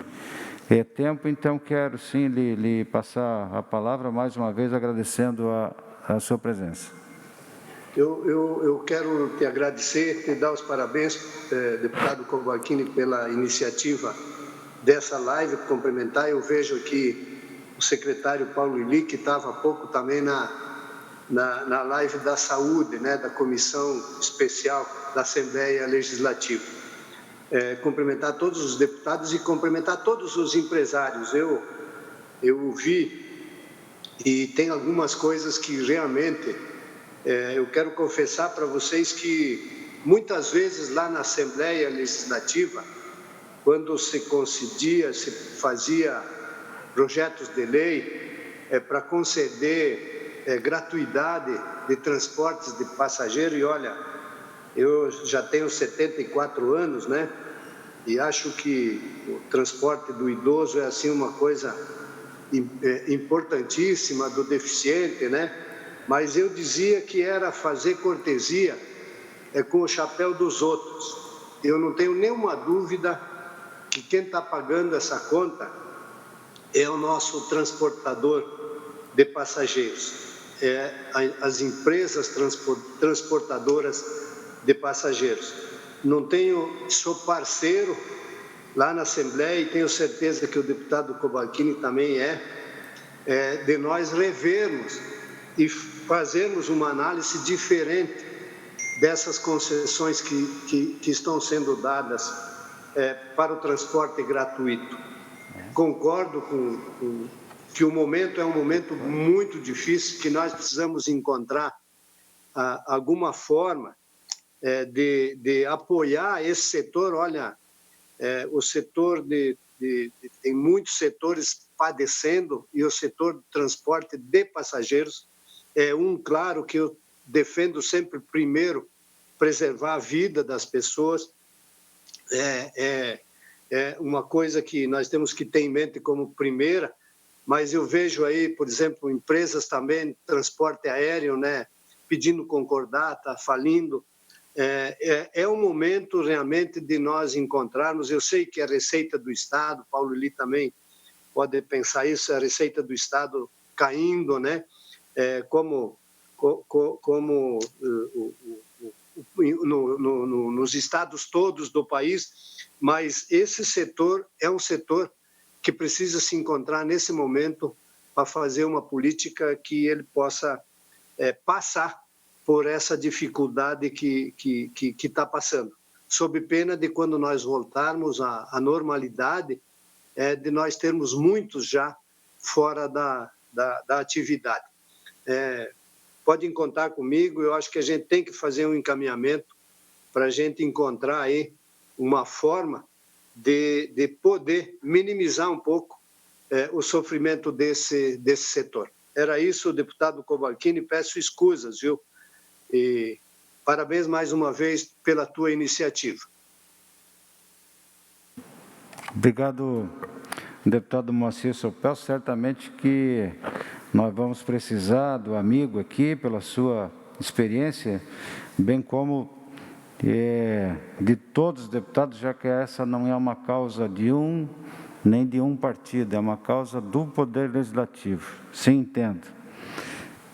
Speaker 2: tempo, então quero sim lhe passar a palavra, mais uma vez agradecendo a sua presença.
Speaker 6: Eu quero te agradecer, te dar os parabéns, deputado Covalcini, pela iniciativa dessa live, complementar. Eu vejo aqui o secretário Paulo Ili, que estava há pouco também na live da saúde, né, da Comissão Especial da Assembleia Legislativa. cumprimentar todos os deputados e cumprimentar todos os empresários. Eu ouvi e tem algumas coisas que realmente eu quero confessar para vocês que muitas vezes lá na Assembleia Legislativa, quando se fazia projetos de lei para conceder gratuidade de transportes de passageiro, e olha, eu já tenho 74 anos, né? E acho que o transporte do idoso é assim uma coisa importantíssima, do deficiente, né? Mas eu dizia que era fazer cortesia com o chapéu dos outros. Eu não tenho nenhuma dúvida que quem está pagando essa conta é o nosso transportador de passageiros, as empresas transportadoras de passageiros. Sou parceiro lá na Assembleia e tenho certeza que o deputado Cobalcini também de nós revermos e fazermos uma análise diferente dessas concessões que estão sendo dadas para o transporte gratuito. Concordo com que o momento é um momento muito difícil, que nós precisamos encontrar alguma forma de apoiar esse setor. Olha, o setor tem muitos setores padecendo, e o setor de transporte de passageiros claro, que eu defendo sempre primeiro preservar a vida das pessoas. É uma coisa que nós temos que ter em mente como primeira, mas eu vejo aí, por exemplo, empresas também, transporte aéreo, né, pedindo concordata, falindo. É um momento realmente de nós encontrarmos. Eu sei que a Receita do Estado, Paulo Eli também pode pensar isso, a Receita do Estado caindo, né, nos estados todos do país, mas esse setor é um setor que precisa se encontrar nesse momento para fazer uma política que ele possa passar por essa dificuldade que está passando, sob pena de, quando nós voltarmos à normalidade, de nós termos muitos já fora da atividade. Podem contar comigo. Eu acho que a gente tem que fazer um encaminhamento para a gente encontrar aí uma forma de poder minimizar um pouco o sofrimento desse setor. Era isso, deputado Cobalcini, peço escusas, viu? E parabéns mais uma vez pela tua iniciativa.
Speaker 2: Obrigado, deputado Moacir Sopel. Certamente que nós vamos precisar do amigo aqui, pela sua experiência, bem como de todos os deputados, já que essa não é uma causa de um, nem de um partido, é uma causa do Poder Legislativo, se entenda.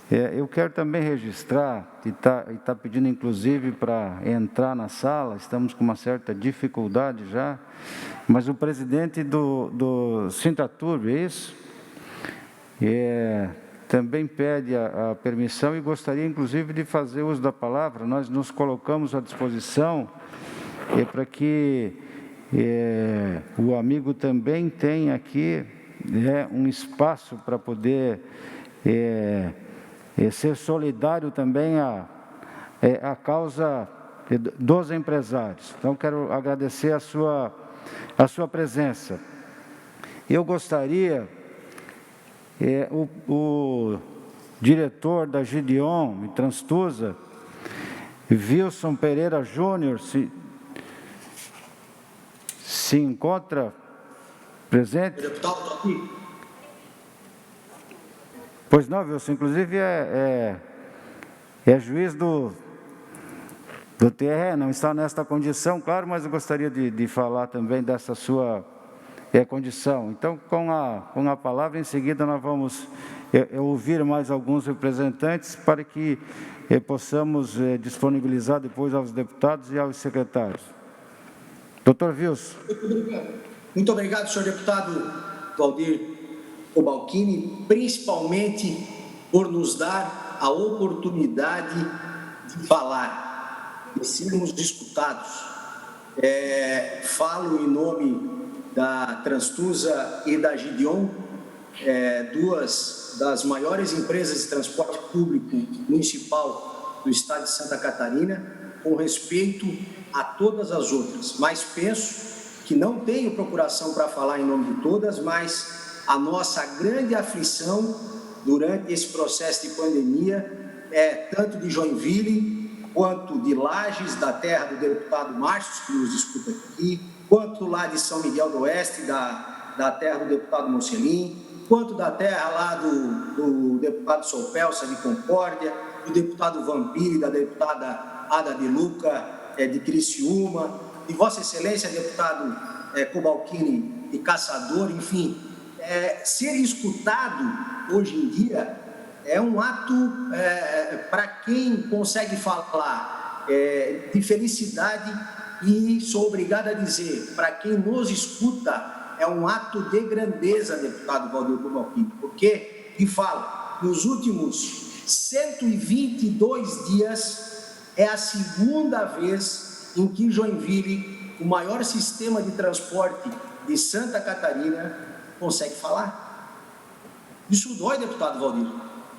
Speaker 2: Eu quero também registrar, e está pedindo inclusive para entrar na sala, estamos com uma certa dificuldade já, mas o presidente do Sintraturb, é isso? Também pede a permissão e gostaria inclusive de fazer uso da palavra. Nós nos colocamos à disposição para que o amigo também tenha aqui um espaço para poder ser solidário também à causa dos empresários. Então, quero agradecer a sua presença. Eu gostaria, o diretor da Gideon e Transtusa, Wilson Pereira Júnior, se encontra presente?
Speaker 7: O deputado está aqui.
Speaker 2: Pois não, Wilson, inclusive é juiz do TRE, não está nesta condição, claro, mas eu gostaria de falar também dessa sua condição. Então, com a palavra, em seguida, nós vamos ouvir mais alguns representantes para que possamos disponibilizar depois aos deputados e aos secretários. Doutor Wilson.
Speaker 7: Muito obrigado, senhor deputado Valdir Cobalcini, principalmente por nos dar a oportunidade de falar e sermos escutados. Falo em nome da Transtusa e da Gideon, duas das maiores empresas de transporte público municipal do estado de Santa Catarina, com respeito a todas as outras. Mas penso que não tenho procuração para falar em nome de todas, mas a nossa grande aflição durante esse processo de pandemia tanto de Joinville, quanto de Lages, da terra do deputado Márcio, que nos escuta aqui, quanto lá de São Miguel do Oeste, da terra do deputado Mocelin, quanto da terra lá do deputado Solpelsa de Concórdia, do deputado Vampiri, da deputada Ada de Luca, de Criciúma, de Vossa Excelência, deputado Cobalcini de Caçador, enfim, ser escutado hoje em dia é um ato, para quem consegue falar, de felicidade, e sou obrigado a dizer, para quem nos escuta, é um ato de grandeza, deputado Valdir Cobalcini, porque, e falo, nos últimos 122 dias, é a segunda vez em que Joinville, o maior sistema de transporte de Santa Catarina, consegue falar. Isso dói, deputado Valdir.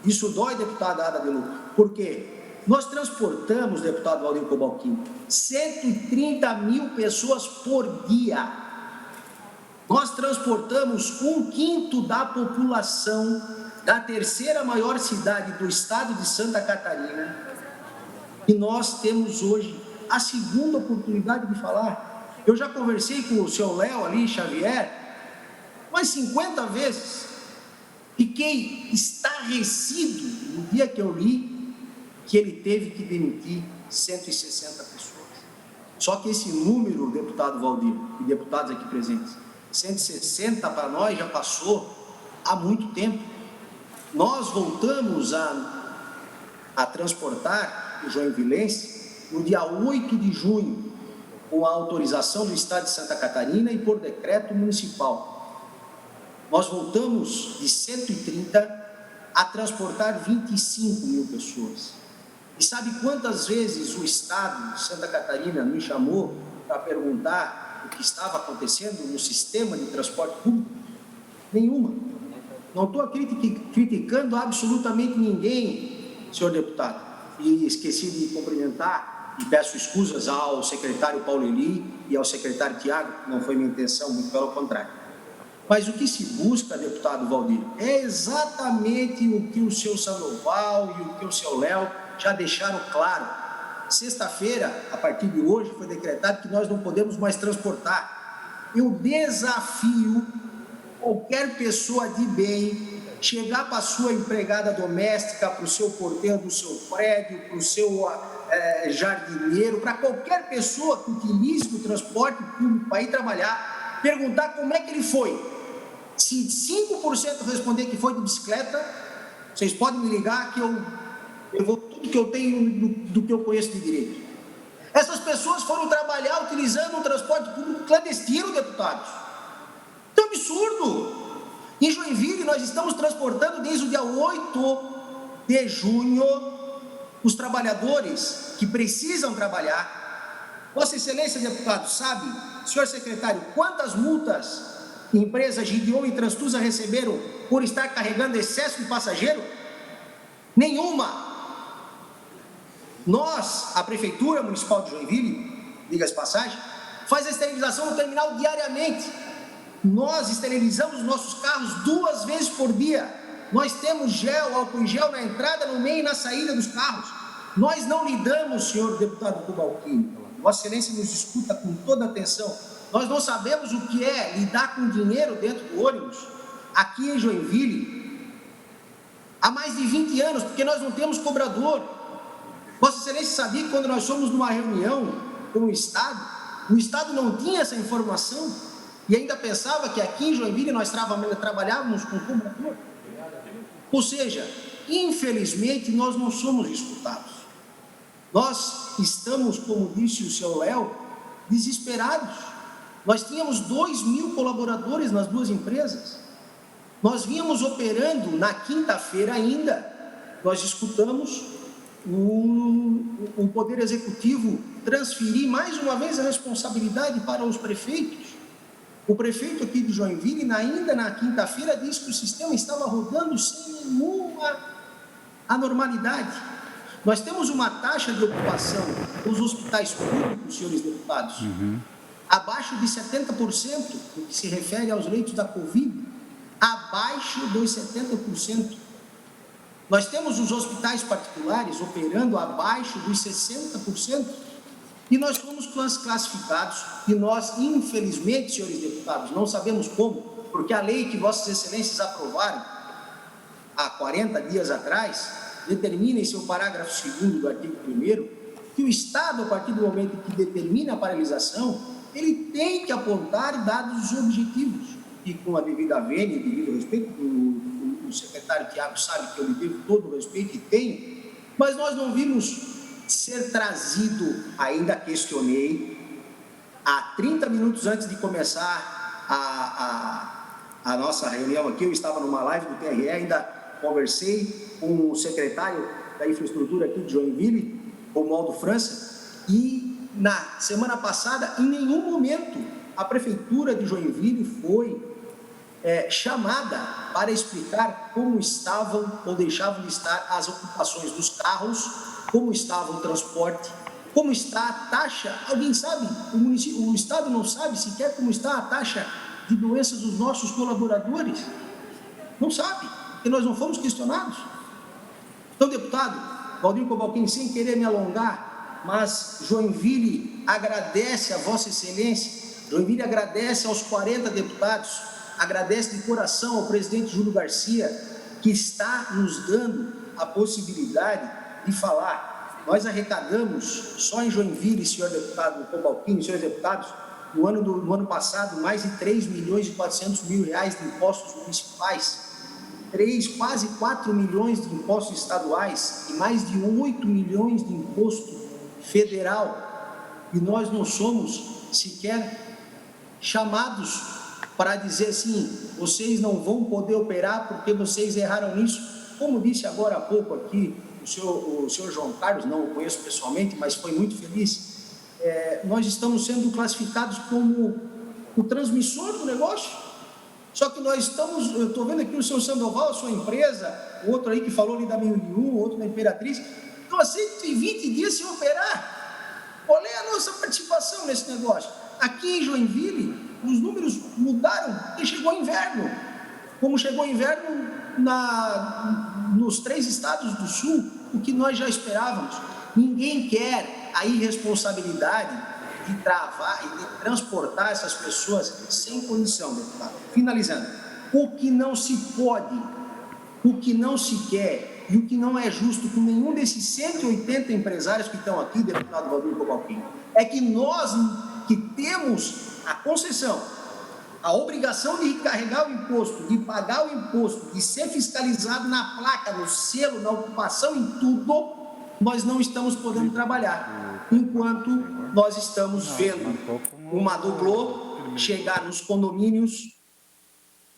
Speaker 7: Isso dói, deputada Ada de Luca. Por quê? Nós transportamos, deputado Valdir Cobalcini, 130 mil pessoas por dia. Nós transportamos 1/5 da população da terceira maior cidade do estado de Santa Catarina. E nós temos hoje a segunda oportunidade de falar. Eu já conversei com o seu Léo ali, Xavier, mais 50 vezes. Fiquei estarrecido no dia que eu li que ele teve que demitir 160 pessoas. Só que esse número, deputado Valdir e deputados aqui presentes, 160 para nós já passou há muito tempo. Nós voltamos a transportar o joinvilense no dia 8 de junho, com a autorização do estado de Santa Catarina e por decreto municipal. Nós voltamos de 130 a transportar 25 mil pessoas. E sabe quantas vezes o estado de Santa Catarina me chamou para perguntar o que estava acontecendo no sistema de transporte público? Nenhuma. Não estou criticando absolutamente ninguém, senhor deputado. E esqueci de cumprimentar e peço escusas ao secretário Paulo Eli e ao secretário Tiago, não foi minha intenção, muito pelo contrário. Mas o que se busca, deputado Valdir, é exatamente o que o seu Sandoval e o que o seu Léo já deixaram claro. Sexta-feira, a partir de hoje, foi decretado que nós não podemos mais transportar. Eu desafio qualquer pessoa de bem chegar para a sua empregada doméstica, para o seu porteiro do seu prédio, para o seu jardineiro, para qualquer pessoa que utilize o transporte público para ir trabalhar, perguntar como é que ele foi. Se 5% responder que foi de bicicleta, vocês podem me ligar que eu vou tudo que eu tenho do que eu conheço de direito. Essas pessoas foram trabalhar utilizando um transporte público clandestino, deputados. É um absurdo. Em Joinville, nós estamos transportando desde o dia 8 de junho os trabalhadores que precisam trabalhar. Vossa Excelência, deputado, sabe, senhor secretário, quantas multas empresas Gideon e Transtusa receberam por estar carregando excesso de passageiro? Nenhuma. Nós, a Prefeitura Municipal de Joinville, diga-se passagem, faz a esterilização no terminal diariamente. Nós esterilizamos nossos carros 2 vezes por dia. Nós temos gel, álcool em gel na entrada, no meio e na saída dos carros. Nós não lidamos, senhor deputado Cobalcini, Vossa Excelência nos escuta com toda atenção, nós não sabemos o que é lidar com dinheiro dentro do ônibus, aqui em Joinville, há mais de 20 anos, porque nós não temos cobrador. Vossa Excelência sabia que quando nós fomos numa reunião com o Estado não tinha essa informação, e ainda pensava que aqui em Joinville nós trabalhávamos com cobrador. Ou seja, infelizmente nós não somos escutados. Nós estamos, como disse o seu Léo, desesperados. Nós tínhamos 2.000 colaboradores nas 2 empresas. Nós vínhamos operando na quinta-feira ainda. Nós escutamos o Poder Executivo transferir mais uma vez a responsabilidade para os prefeitos. O prefeito aqui de Joinville, ainda na quinta-feira, disse que o sistema estava rodando sem nenhuma anormalidade. Nós temos uma taxa de ocupação dos hospitais públicos, senhores deputados, abaixo de 70%, no que se refere aos leitos da Covid, abaixo dos 70%. Nós temos os hospitais particulares operando abaixo dos 60%, e nós fomos classificados, e nós, infelizmente, senhores deputados, não sabemos como, porque a lei que Vossas Excelências aprovaram há 40 dias atrás, determina em seu parágrafo 2º do artigo 1º, que o Estado, a partir do momento que determina a paralisação, ele tem que apontar dados objetivos, e com a devida vênia e devido respeito, o secretário Tiago sabe que eu lhe devo todo o respeito e tenho, mas nós não vimos ser trazido, ainda questionei, há 30 minutos antes de começar a nossa reunião aqui, eu estava numa live do TRE, ainda conversei com o secretário da infraestrutura aqui de Joinville, Romualdo França, e na semana passada, em nenhum momento, a prefeitura de Joinville foi chamada para explicar como estavam ou deixavam de estar as ocupações dos carros, como estava o transporte, como está a taxa. Alguém sabe? O Estado não sabe sequer como está a taxa de doenças dos nossos colaboradores? Não sabe, porque nós não fomos questionados. Então, deputado Valdir Cobalchin, sem querer me alongar, mas Joinville agradece a Vossa Excelência, Joinville agradece aos 40 deputados, agradece de coração ao presidente Júlio Garcia, que está nos dando a possibilidade de falar. Nós arrecadamos, só em Joinville, senhor deputado Cobalchin, senhores deputados, no ano passado, mais de 3.400.000 reais de impostos municipais, quase 4 milhões de impostos estaduais e mais de 8 milhões de imposto federal. E nós não somos sequer chamados para dizer assim, vocês não vão poder operar porque vocês erraram nisso. Como disse agora há pouco aqui o senhor João Carlos, não o conheço pessoalmente, mas foi muito feliz, nós estamos sendo classificados como o transmissor do negócio. Só que nós estamos, eu estou vendo aqui o senhor Sandoval, a sua empresa, o outro aí que falou ali da 1001, outro da Imperatriz, estão há 120 dias sem operar. Qual é a nossa participação nesse negócio? Aqui em Joinville, os números mudaram porque chegou inverno. Como chegou inverno nos 3 estados do sul, o que nós já esperávamos. Ninguém quer a irresponsabilidade de travar e de transportar essas pessoas sem condição, deputado. Finalizando, o que não se pode, o que não se quer e o que não é justo com nenhum desses 180 empresários que estão aqui, deputado Valdir Cobalchin, é que nós que temos a concessão, a obrigação de carregar o imposto, de pagar o imposto, de ser fiscalizado na placa, no selo, na ocupação, em tudo, nós não estamos podendo trabalhar, enquanto nós estamos vendo uma doblô chegar nos condomínios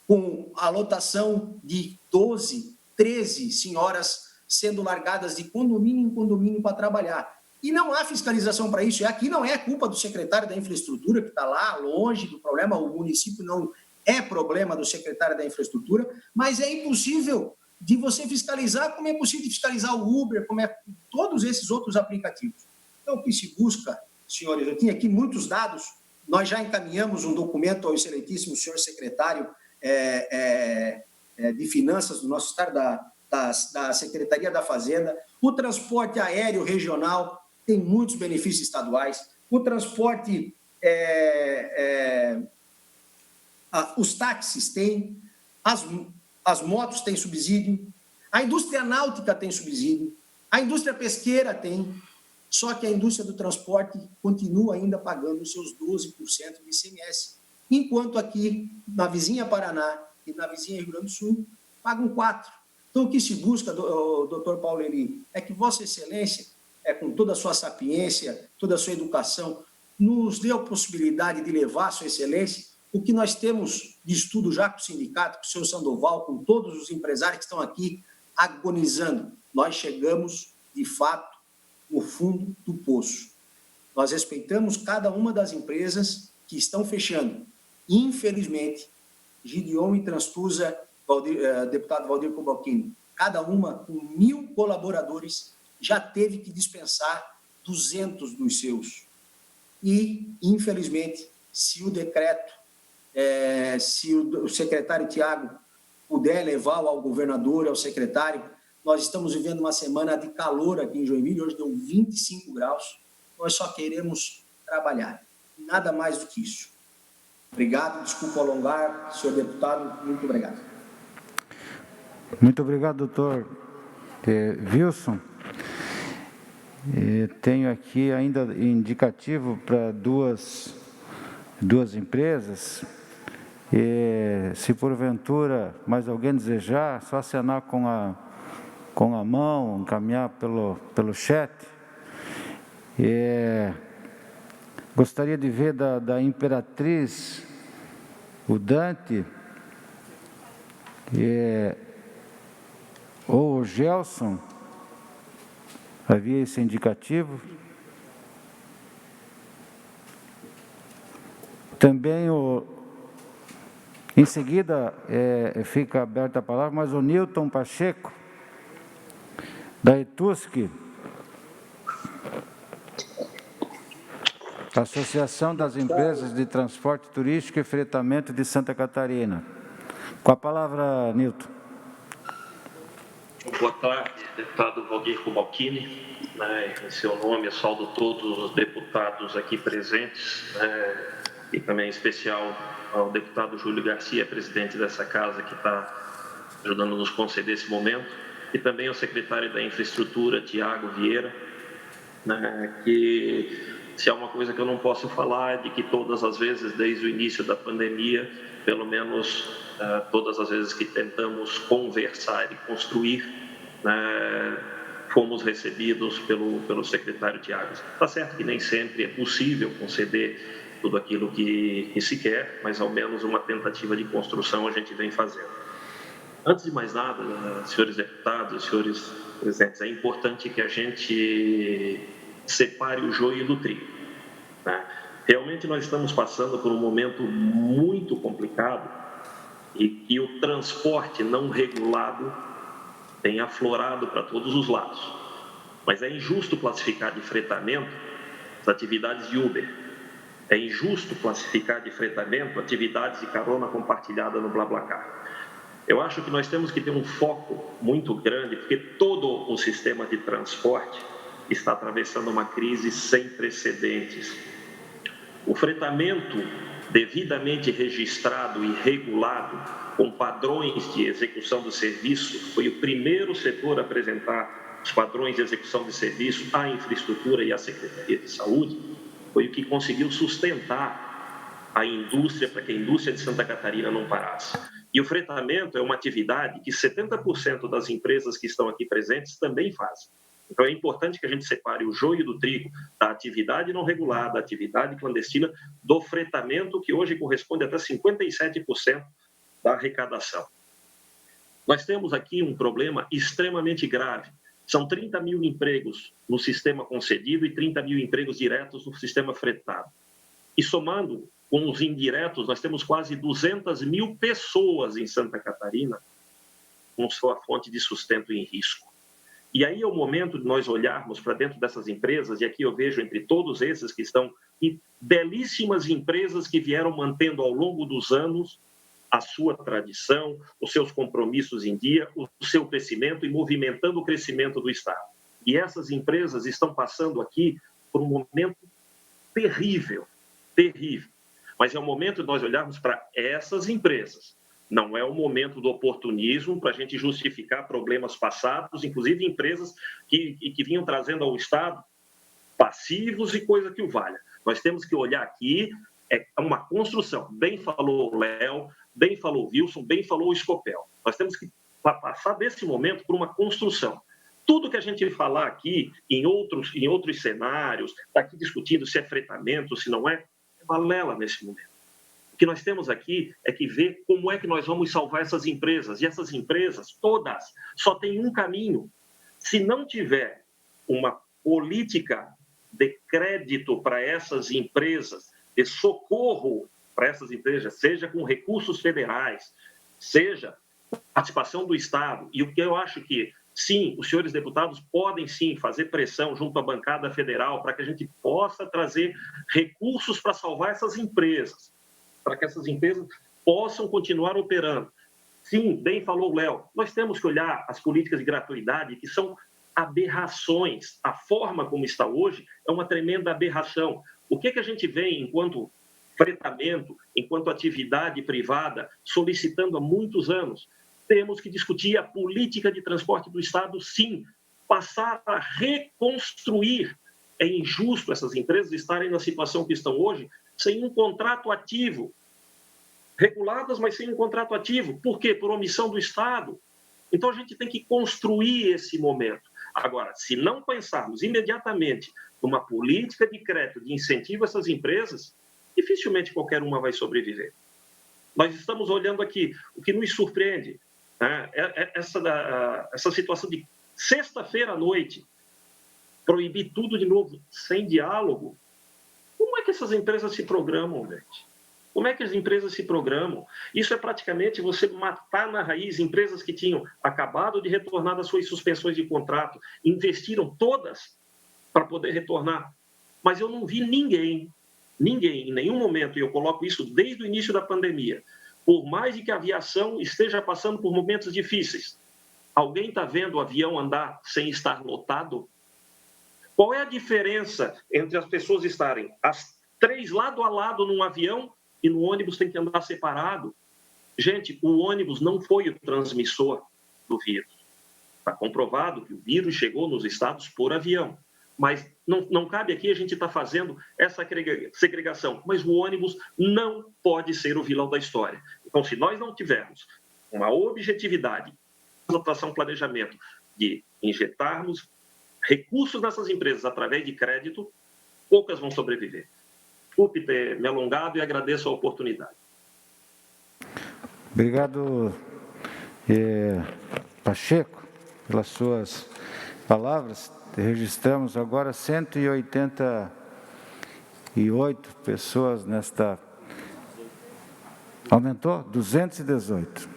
Speaker 7: com a lotação de 12, 13 senhoras sendo largadas de condomínio em condomínio para trabalhar. E não há fiscalização para isso. Aqui não é culpa do secretário da infraestrutura, que está lá longe do problema, o município não é problema do secretário da infraestrutura, mas é impossível de você fiscalizar, como é possível fiscalizar o Uber, como é todos esses outros aplicativos. Então, o que se busca, senhores, eu tinha aqui muitos dados, nós já encaminhamos um documento ao excelentíssimo senhor secretário de Finanças do nosso estado, da Secretaria da Fazenda. O transporte aéreo regional tem muitos benefícios estaduais, o transporte, os táxis têm, as motos têm subsídio, a indústria náutica tem subsídio, a indústria pesqueira tem, só que a indústria do transporte continua ainda pagando os seus 12% de ICMS, enquanto aqui na vizinha Paraná e na vizinha Rio Grande do Sul pagam 4%. Então, o que se busca, doutor Paulo Eri, é que Vossa Excelência, com toda a sua sapiência, toda a sua educação, nos dê a possibilidade de levar a Sua Excelência o que nós temos de estudo já com o sindicato, com o senhor Sandoval, com todos os empresários que estão aqui agonizando. Nós chegamos, de fato, no fundo do poço. Nós respeitamos cada uma das empresas que estão fechando. Infelizmente, Gideon e Transfusa, deputado Valdir Cobalcini, cada uma com 1.000 colaboradores, já teve que dispensar 200 dos seus. E, infelizmente, se o decreto, se o secretário Tiago puder levar ao governador e ao secretário, nós estamos vivendo uma semana de calor aqui em Joinville, hoje deu 25 graus, nós só queremos trabalhar, nada mais do que isso. Obrigado, desculpa alongar, senhor deputado, muito obrigado.
Speaker 2: Muito obrigado, doutor Wilson. Tenho aqui ainda indicativo para duas empresas. Se porventura mais alguém desejar, só assinar com a mão, encaminhar pelo chat. Gostaria de ver da Imperatriz, o Dante, ou o Gelson, havia esse indicativo. Também em seguida fica aberta a palavra, mas o Newton Pacheco, da ETUSC, Associação das Empresas de Transporte Turístico e Fretamento de Santa Catarina. Com a palavra, Nilton.
Speaker 8: Boa tarde, deputado Valdir Cobalcini. Em seu nome, eu saúdo todos os deputados aqui presentes, e também em especial ao deputado Júlio Garcia, presidente dessa casa, que está ajudando a nos conceder esse momento, e também ao secretário da Infraestrutura, Tiago Vieira, que... Se há uma coisa que eu não posso falar é de que todas as vezes, desde o início da pandemia, pelo menos todas as vezes que tentamos conversar e construir, fomos recebidos pelo secretário Tiago. Está certo que nem sempre é possível conceder tudo aquilo que se quer, mas ao menos uma tentativa de construção a gente vem fazendo. Antes de mais nada, senhores deputados, senhores presidentes, é importante que a gente separe o joio do trigo. Realmente nós estamos passando por um momento muito complicado e que o transporte não regulado tem aflorado para todos os lados. Mas é injusto classificar de fretamento as atividades de Uber. É injusto classificar de fretamento atividades de carona compartilhada no BlaBlaCar. Eu acho que nós temos que ter um foco muito grande, porque todo o sistema de transporte está atravessando uma crise sem precedentes. O fretamento devidamente registrado e regulado, com padrões de execução do serviço, foi o primeiro setor a apresentar os padrões de execução de serviço à infraestrutura e à Secretaria de Saúde, foi o que conseguiu sustentar a indústria para que a indústria de Santa Catarina não parasse. E o fretamento é uma atividade que 70% das empresas que estão aqui presentes também fazem. Então, é importante que a gente separe o joio do trigo da atividade não regulada, da atividade clandestina, do fretamento, que hoje corresponde até 57% da arrecadação. Nós temos aqui um problema extremamente grave. São 30 mil empregos no sistema concedido e 30 mil empregos diretos no sistema fretado. E somando com os indiretos, nós temos quase 200 mil pessoas em Santa Catarina com sua fonte de sustento em risco. E aí é o momento de nós olharmos para dentro dessas empresas, e aqui eu vejo entre todos esses que estão, e belíssimas empresas que vieram mantendo ao longo dos anos a sua tradição, os seus compromissos em dia, o seu crescimento e movimentando o crescimento do Estado. E essas empresas estão passando aqui por um momento terrível, terrível. Mas é o momento de nós olharmos para essas empresas. Não é o momento do oportunismo para a gente justificar problemas passados, inclusive empresas que vinham trazendo ao Estado passivos e coisa que o valha. Nós temos que olhar aqui, é uma construção. Bem falou o Léo, bem falou o Wilson, bem falou o Scopel. Nós temos que passar desse momento por uma construção. Tudo que a gente falar aqui, em outros cenários, está aqui discutindo se é fretamento, se não é balela nesse momento. O que nós temos aqui é que ver como é que nós vamos salvar essas empresas. E essas empresas, todas, só têm um caminho. Se não tiver uma política de crédito para essas empresas, de socorro para essas empresas, seja com recursos federais, seja participação do Estado. E o que eu acho que, sim, os senhores deputados podem, sim, fazer pressão junto à bancada federal para que a gente possa trazer recursos para salvar essas empresas, para que essas empresas possam continuar operando. Sim, bem falou o Léo, nós temos que olhar as políticas de gratuidade, que são aberrações. A forma como está hoje é uma tremenda aberração. O que a gente vê enquanto fretamento, enquanto atividade privada, solicitando há muitos anos? Temos que discutir a política de transporte do Estado, sim, passar a reconstruir. É injusto essas empresas estarem na situação que estão hoje, sem um contrato ativo, reguladas, mas sem um contrato ativo. Por quê? Por omissão do Estado. Então, a gente tem que construir esse momento. Agora, se não pensarmos imediatamente numa política de crédito, de incentivo a essas empresas, dificilmente qualquer uma vai sobreviver. Nós estamos olhando aqui, o que nos surpreende, né, essa situação de sexta-feira à noite, proibir tudo de novo, sem diálogo. Como é que essas empresas se programam, gente? Como é que as empresas se programam? Isso é praticamente você matar na raiz empresas que tinham acabado de retornar das suas suspensões de contrato, investiram todas para poder retornar. Mas eu não vi ninguém, em nenhum momento, e eu coloco isso desde o início da pandemia, por mais de que a aviação esteja passando por momentos difíceis, alguém está vendo o avião andar sem estar lotado? Qual é a diferença entre as pessoas estarem as 3 lado a lado num avião e no ônibus tem que andar separado? Gente, o ônibus não foi o transmissor do vírus. Está comprovado que o vírus chegou nos estados por avião. Mas não cabe aqui a gente estar fazendo essa segregação. Mas o ônibus não pode ser o vilão da história. Então, se nós não tivermos uma objetividade, atuação, planejamento de injetarmos recursos nessas empresas através de crédito, poucas vão sobreviver. Desculpe ter me alongado e agradeço a oportunidade.
Speaker 2: Obrigado, Pacheco, pelas suas palavras. Registramos agora 188 pessoas nesta... Aumentou? 218.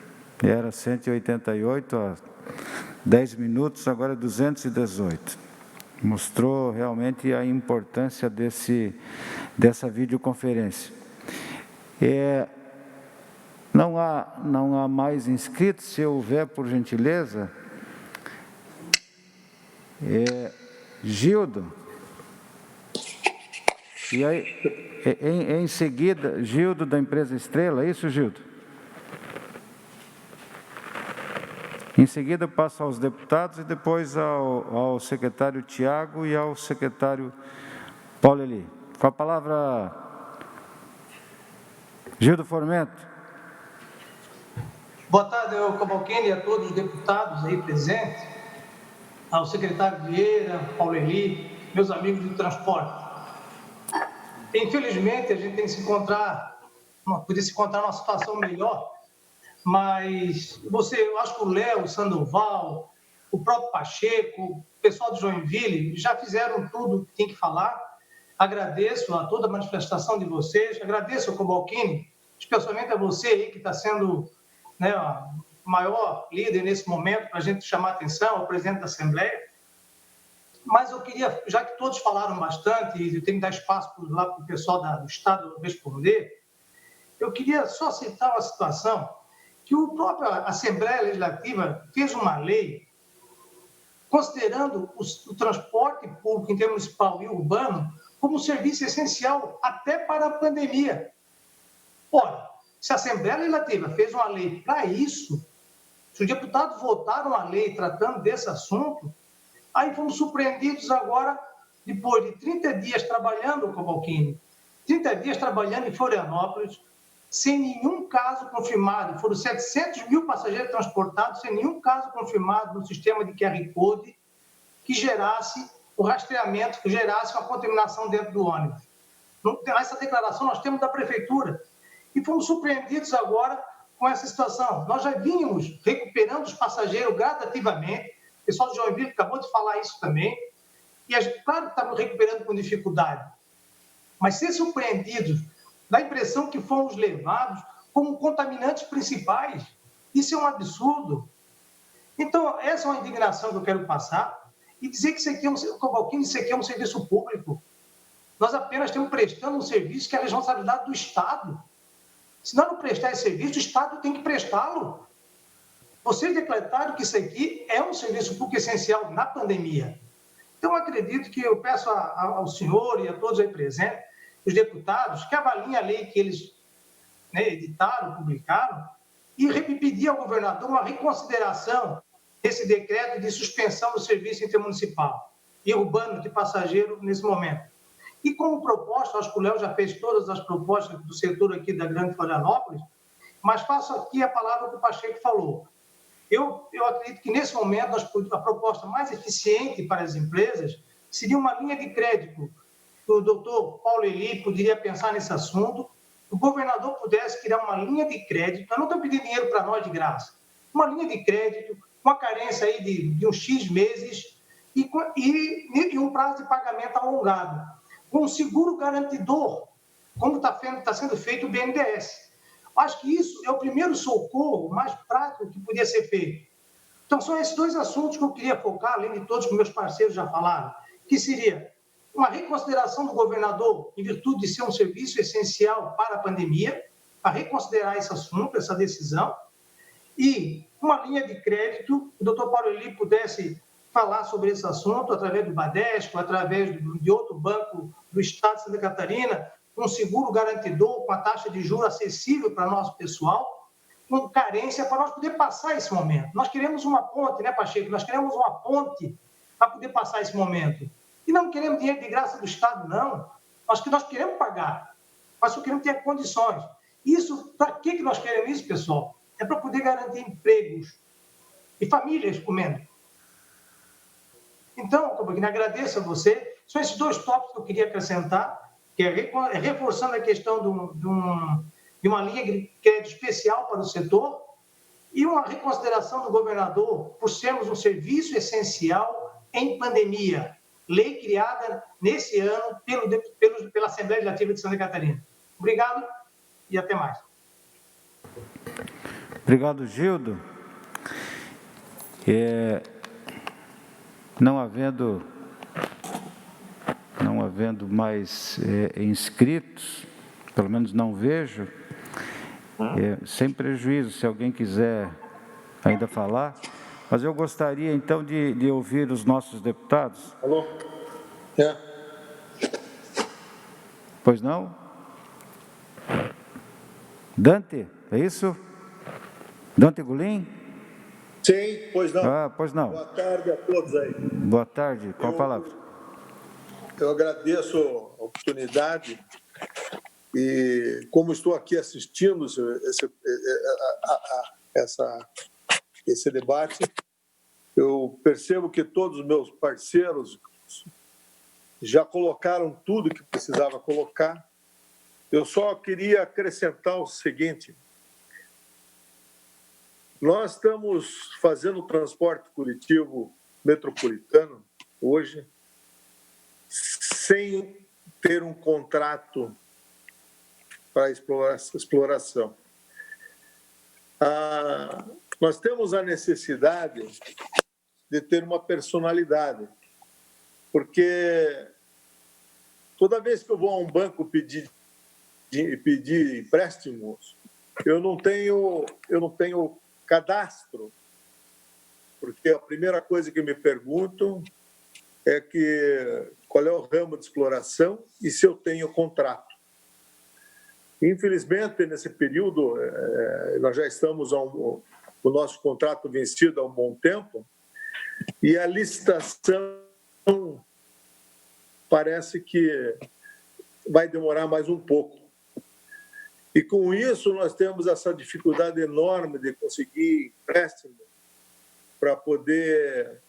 Speaker 2: Era 188 há 10 minutos, agora 218. Mostrou realmente a importância dessa videoconferência. Não há mais inscritos. Se houver, por gentileza, Gildo. E aí, em seguida, Gildo da empresa Estrela, é isso, Gildo? Em seguida, passo aos deputados e depois ao secretário Tiago e ao secretário Paulo Eli. Com a palavra, Gildo Formento.
Speaker 9: Boa tarde, Cavalcante, e a todos os deputados aí presentes, ao secretário Vieira, Paulo Eli, meus amigos do transporte. Infelizmente, a gente tem que podia se encontrar numa situação melhor, mas eu acho que o Léo, o Sandoval, o próprio Pacheco, o pessoal de Joinville já fizeram tudo que tem que falar. Agradeço a toda a manifestação de vocês, agradeço ao Cavalcante, especialmente a você aí que está sendo, né, o maior líder nesse momento para a gente chamar a atenção, ao presidente da Assembleia. Mas eu queria, já que todos falaram bastante, e eu tenho que dar espaço lá para o pessoal do Estado responder, eu queria só citar uma situação que a própria Assembleia Legislativa fez uma lei considerando o transporte público intermunicipal e urbano como um serviço essencial até para a pandemia. Ora, se a Assembleia Legislativa fez uma lei para isso, se os deputados votaram a lei tratando desse assunto, aí fomos surpreendidos agora, depois de 30 dias trabalhando, Cavalcante, 30 dias trabalhando em Florianópolis, sem nenhum caso confirmado. Foram 700 mil passageiros transportados, sem nenhum caso confirmado no sistema de QR Code que gerasse o rastreamento, que gerasse uma contaminação dentro do ônibus. Essa declaração nós temos da Prefeitura. E fomos surpreendidos agora com essa situação. Nós já vínhamos recuperando os passageiros gradativamente. O pessoal de Joinville acabou de falar isso também. E, claro que estamos recuperando com dificuldade, mas ser surpreendidos dá a impressão que fomos levados como contaminantes principais. Isso é um absurdo. Então, essa é uma indignação que eu quero passar e dizer que isso aqui é um serviço público. Nós apenas estamos prestando um serviço que é a responsabilidade do Estado. Se nós não prestar esse serviço, o Estado tem que prestá-lo. Vocês decretaram que isso aqui é um serviço público essencial na pandemia. Então, eu acredito que eu peço ao senhor e a todos aí presentes, os deputados, que avaliem a lei que eles editaram, publicaram, e pedir ao governador uma reconsideração desse decreto de suspensão do serviço intermunicipal e urbano de passageiro nesse momento. E como proposta, acho que o Léo já fez todas as propostas do setor aqui da Grande Florianópolis, mas faço aqui a palavra que o Pacheco falou. Eu acredito que, nesse momento, a proposta mais eficiente para as empresas seria uma linha de crédito. O doutor Paulo Eli poderia pensar nesse assunto, o governador pudesse criar uma linha de crédito. Eu não estou pedindo dinheiro para nós de graça. Uma linha de crédito, uma carência aí de uns X meses e um prazo de pagamento alongado, com um seguro garantidor, como está sendo feito o BNDES. Acho que isso é o primeiro socorro mais prático que podia ser feito. Então, são esses dois assuntos que eu queria focar, além de todos que meus parceiros já falaram, que seria uma reconsideração do governador, em virtude de ser um serviço essencial para a pandemia, para reconsiderar esse assunto, essa decisão, e uma linha de crédito, o doutor Paulo Eli pudesse falar sobre esse assunto através do Badesco, através de outro banco do Estado de Santa Catarina, um seguro garantidor com a taxa de juros acessível para nosso pessoal, com carência para nós poder passar esse momento. Nós queremos uma ponte, né, Pacheco? Nós queremos uma ponte para poder passar esse momento. E não queremos dinheiro de graça do Estado, não. Nós queremos pagar, mas só queremos ter condições. Isso, para que nós queremos isso, pessoal? É para poder garantir empregos e famílias comendo. Então, Caboclo, agradeço a você. São esses dois tópicos que eu queria acrescentar, que é reforçando a questão de uma linha de crédito especial para o setor e uma reconsideração do governador por sermos um serviço essencial em pandemia. Lei criada nesse ano pela Assembleia Legislativa de Santa Catarina. Obrigado e até mais.
Speaker 2: Obrigado, Gildo. Não havendo mais inscritos, pelo menos não vejo, sem prejuízo, se alguém quiser ainda falar, mas eu gostaria então de ouvir os nossos deputados.
Speaker 1: Alô?
Speaker 2: Pois não? Dante, é isso? Dante Gulim?
Speaker 1: Sim, pois não.
Speaker 2: Pois não.
Speaker 1: Boa tarde a todos aí.
Speaker 2: Boa tarde, com a palavra.
Speaker 1: Eu agradeço a oportunidade e, como estou aqui assistindo esse debate, eu percebo que todos os meus parceiros já colocaram tudo que precisava colocar. Eu só queria acrescentar o seguinte: nós estamos fazendo o transporte coletivo metropolitano hoje sem ter um contrato para exploração. Nós temos a necessidade de ter uma personalidade, porque toda vez que eu vou a um banco pedir empréstimos, eu não tenho cadastro, porque a primeira coisa que me perguntam é qual é o ramo de exploração e se eu tenho contrato. Infelizmente, nesse período, nós já estamos o nosso contrato vencido há um bom tempo e a licitação parece que vai demorar mais um pouco. E com isso nós temos essa dificuldade enorme de conseguir empréstimo para poder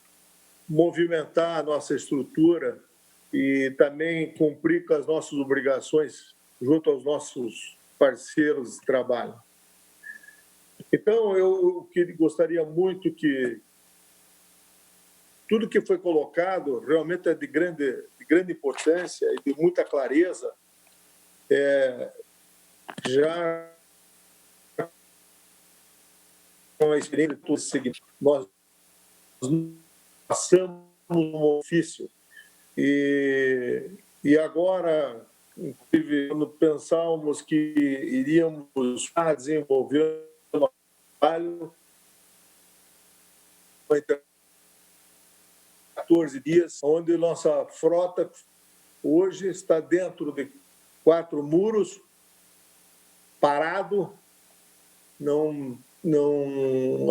Speaker 1: movimentar a nossa estrutura e também cumprir com as nossas obrigações junto aos nossos parceiros de trabalho. Então, eu gostaria muito que tudo que foi colocado realmente é de grande importância e de muita clareza. Já com a experiência de todo esse segmento, nós passamos um ofício e agora, inclusive, quando pensávamos que iríamos desenvolver um trabalho, 14 dias, onde nossa frota hoje está dentro de 4 muros, parado, a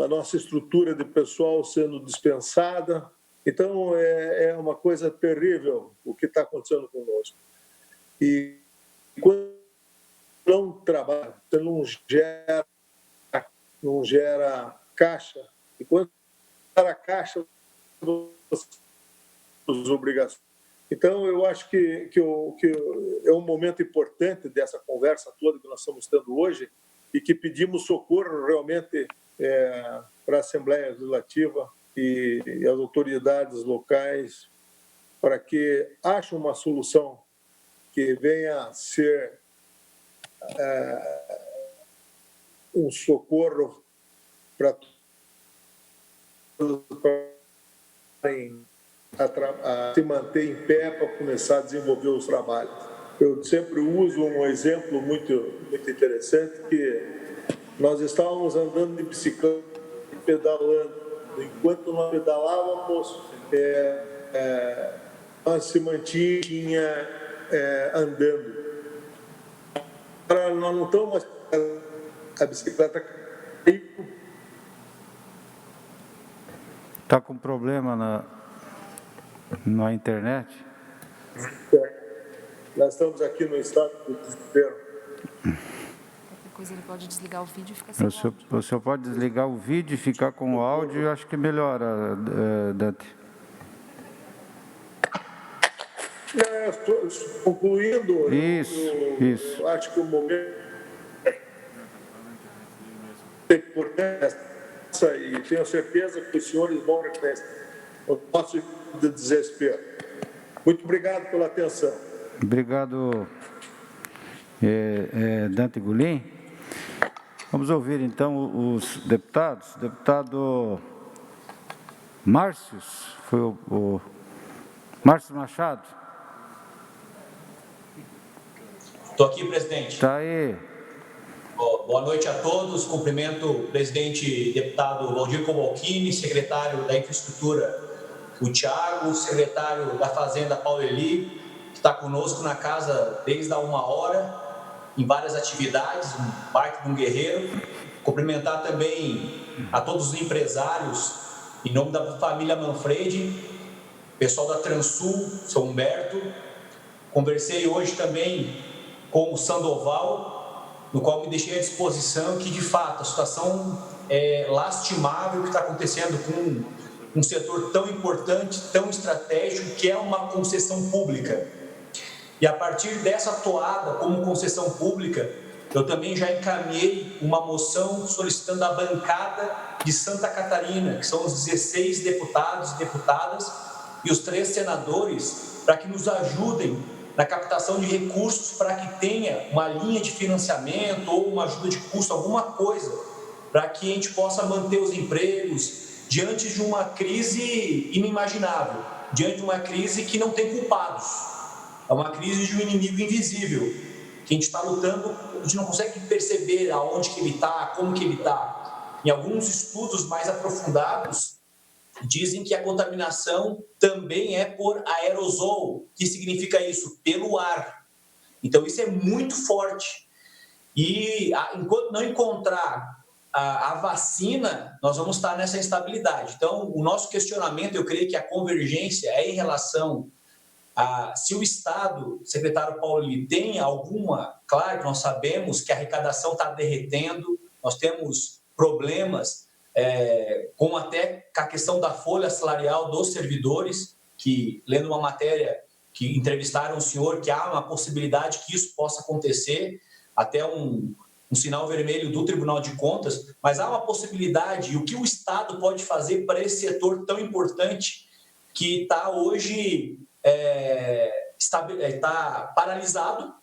Speaker 1: nossa estrutura de pessoal sendo dispensada. Então, é uma coisa terrível o que está acontecendo conosco. E quando não trabalha, você não gera caixa. E quando gera caixa, as obrigações. Então, eu acho que é um momento importante dessa conversa toda que nós estamos tendo hoje e que pedimos socorro realmente para a Assembleia Legislativa e as autoridades locais para que achem uma solução que venha a ser um socorro para se manter em pé para começar a desenvolver os trabalhos. Eu sempre uso um exemplo muito interessante, que nós estávamos andando de bicicleta, pedalando. Enquanto nós pedalávamos, nós se mantinha andando. Agora, nós não estamos mais... A bicicleta caiu.
Speaker 2: Está com problema na internet?
Speaker 1: Nós estamos aqui no estado do desespero.
Speaker 10: Qualquer coisa ele pode desligar o vídeo e ficar sem áudio.
Speaker 2: O senhor pode desligar o vídeo e ficar com o áudio, eu acho que melhora, Dante.
Speaker 1: Concluindo,
Speaker 2: Isso.
Speaker 1: acho que o momento é importante e tenho certeza que os senhores vão reconhecer o nosso desespero. Muito obrigado pela atenção.
Speaker 2: Obrigado, Dante Gulim. Vamos ouvir, então, os deputados. Deputado Márcio, foi o Márcio Machado.
Speaker 11: Estou aqui, presidente.
Speaker 2: Está aí.
Speaker 11: Boa noite a todos. Cumprimento o presidente deputado Valdir Cobalcini, secretário da Infraestrutura, o Thiago, secretário da Fazenda, Paulo Eli, que está conosco na casa desde a 1h, em várias atividades, um baita de um guerreiro. Cumprimentar também a todos os empresários, em nome da família Manfredi, pessoal da Transul, seu Humberto. Conversei hoje também com o Sandoval, no qual me deixei à disposição, que de fato a situação é lastimável que está acontecendo com um setor tão importante, tão estratégico, que é uma concessão pública. E a partir dessa toada, como concessão pública, eu também já encaminhei uma moção solicitando a bancada de Santa Catarina, que são os 16 deputados e deputadas, e os 3 senadores, para que nos ajudem na captação de recursos para que tenha uma linha de financiamento ou uma ajuda de custo, alguma coisa, para que a gente possa manter os empregos diante de uma crise inimaginável, diante de uma crise que não tem culpados. É uma crise de um inimigo invisível, que a gente está lutando, a gente não consegue perceber aonde que ele está, como que ele está. Em alguns estudos mais aprofundados, dizem que a contaminação também é por aerosol. O que significa isso? Pelo ar. Então, isso é muito forte. E enquanto não encontrar a vacina, nós vamos estar nessa instabilidade. Então, o nosso questionamento, eu creio que a convergência é em relação a se o Estado, secretário Paulo, tem alguma... Claro que nós sabemos que a arrecadação está derretendo, nós temos problemas... como até a questão da folha salarial dos servidores, que, lendo uma matéria que entrevistaram o senhor, que há uma possibilidade que isso possa acontecer, até um sinal vermelho do Tribunal de Contas, mas há uma possibilidade, e o que o Estado pode fazer para esse setor tão importante, que está hoje está paralisado,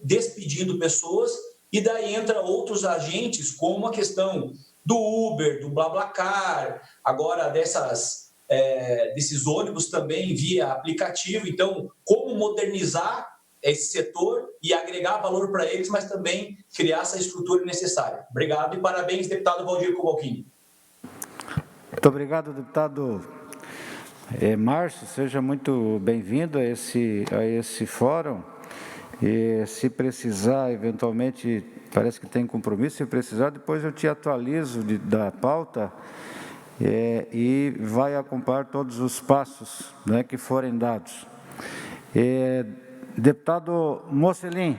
Speaker 11: despedindo pessoas, e daí entra outros agentes, como a questão do Uber, do BlaBlaCar, agora desses ônibus também via aplicativo. Então, como modernizar esse setor e agregar valor para eles, mas também criar essa estrutura necessária. Obrigado e parabéns, deputado Valdir Cobalcini.
Speaker 2: Muito obrigado, deputado Márcio. Seja muito bem-vindo a esse fórum. E se precisar, eventualmente, parece que tem compromisso, se precisar, depois eu te atualizo da pauta e vai acompanhar todos os passos, né, que forem dados. Deputado Mocelin.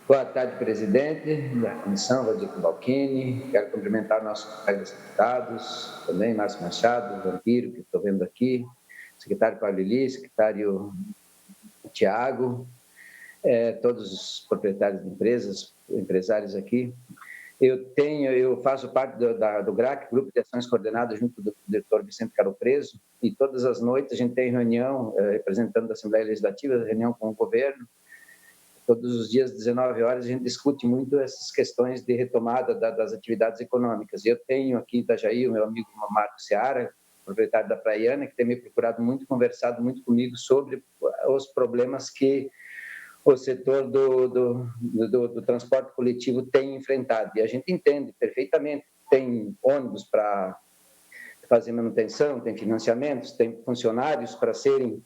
Speaker 12: Boa tarde, presidente da comissão, Valdir Cobalcini. Quero cumprimentar nossos colegas deputados, também Márcio Machado, Vampiro, que estou vendo aqui, secretário Paulo Eli, secretário Tiago, todos os proprietários de empresas, empresários aqui. Eu faço parte do GRAC, Grupo de Ações Coordenadas, junto do diretor Vicente Caro Preso, e todas as noites a gente tem reunião, representando a Assembleia Legislativa, reunião com o governo. Todos os dias, 19 horas, a gente discute muito essas questões de retomada das atividades econômicas. Eu tenho aqui em Itajaí o meu amigo Marco Seara, proprietário da Praiana, que tem me procurado muito, conversado muito comigo sobre os problemas que o setor do transporte coletivo tem enfrentado. E a gente entende perfeitamente, tem ônibus para fazer manutenção, tem financiamentos, tem funcionários para serem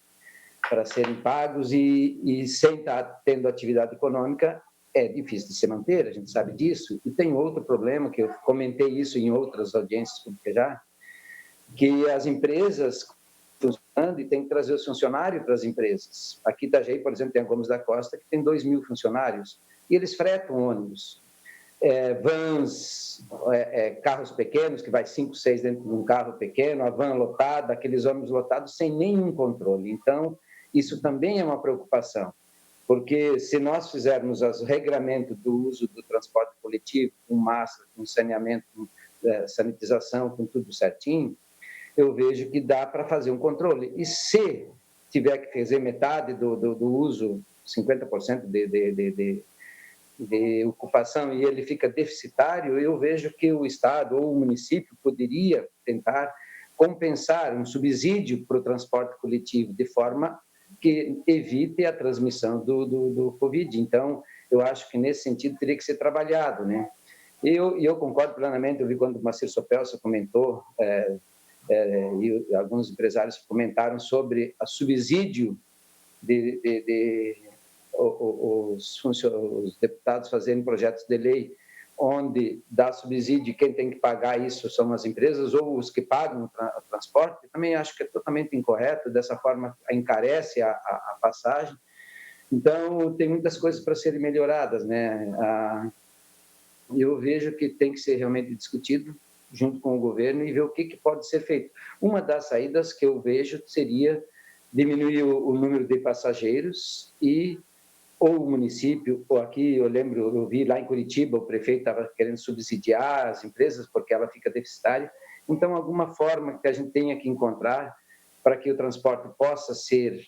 Speaker 12: pagos e sem estar tendo atividade econômica é difícil de se manter, a gente sabe disso. E tem outro problema, que eu comentei isso em outras audiências públicas já, que as empresas funcionando e tem que trazer os funcionários para as empresas. Aqui em Itajaí, por exemplo, tem a Gomes da Costa, que tem 2.000 funcionários, e eles fretam ônibus, vans, carros pequenos, que vai 5, 6 dentro de um carro pequeno, a van lotada, aqueles ônibus lotados sem nenhum controle. Então, isso também é uma preocupação, porque se nós fizermos o regramento do uso do transporte coletivo, com máscara, com saneamento, com sanitização, com tudo certinho, eu vejo que dá para fazer um controle. E se tiver que fazer metade do uso, 50% de ocupação, e ele fica deficitário, eu vejo que o Estado ou o município poderia tentar compensar um subsídio para o transporte coletivo, de forma que evite a transmissão do Covid. Então, eu acho que nesse sentido teria que ser trabalhado, né? E eu concordo plenamente, eu vi quando o Marcelo Sopelsa comentou, e alguns empresários comentaram sobre o subsídio os deputados fazerem projetos de lei onde dá subsídio, quem tem que pagar isso são as empresas ou os que pagam o transporte. Também acho que é totalmente incorreto, dessa forma encarece a passagem. Então, tem muitas coisas para serem melhoradas, né? Eu vejo que tem que ser realmente discutido junto com o governo e ver o que pode ser feito. Uma das saídas que eu vejo seria diminuir o número de passageiros ou o município, ou aqui eu vi lá em Curitiba, o prefeito estava querendo subsidiar as empresas porque ela fica deficitária. Então, alguma forma que a gente tenha que encontrar para que o transporte possa ser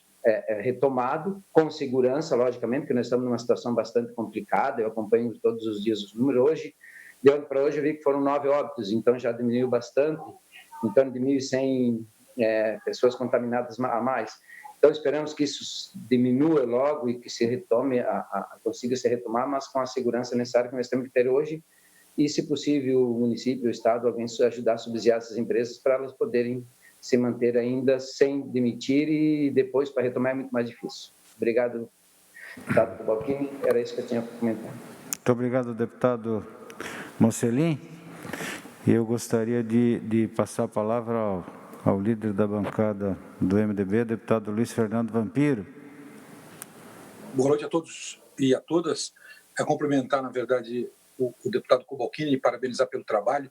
Speaker 12: retomado com segurança, logicamente, porque nós estamos numa situação bastante complicada. Eu acompanho todos os dias os números. De ontem para hoje eu vi que foram 9 óbitos, então já diminuiu bastante, em torno de 1.100 pessoas contaminadas a mais. Então esperamos que isso diminua logo e que se retome, consiga se retomar, mas com a segurança necessária que nós temos que ter hoje e, se possível, o município, o Estado, alguém ajudar a subsidiar essas empresas para elas poderem se manter ainda sem demitir, e depois para retomar é muito mais difícil. Obrigado, deputado Cobalcini, era isso que eu tinha para comentar.
Speaker 2: Muito obrigado, deputado Mocelin. Eu gostaria de passar a palavra ao líder da bancada do MDB, deputado Luiz Fernando Vampiro.
Speaker 13: Boa noite a todos e a todas. Cumprimentar, na verdade, o deputado Cobalcini e parabenizar pelo trabalho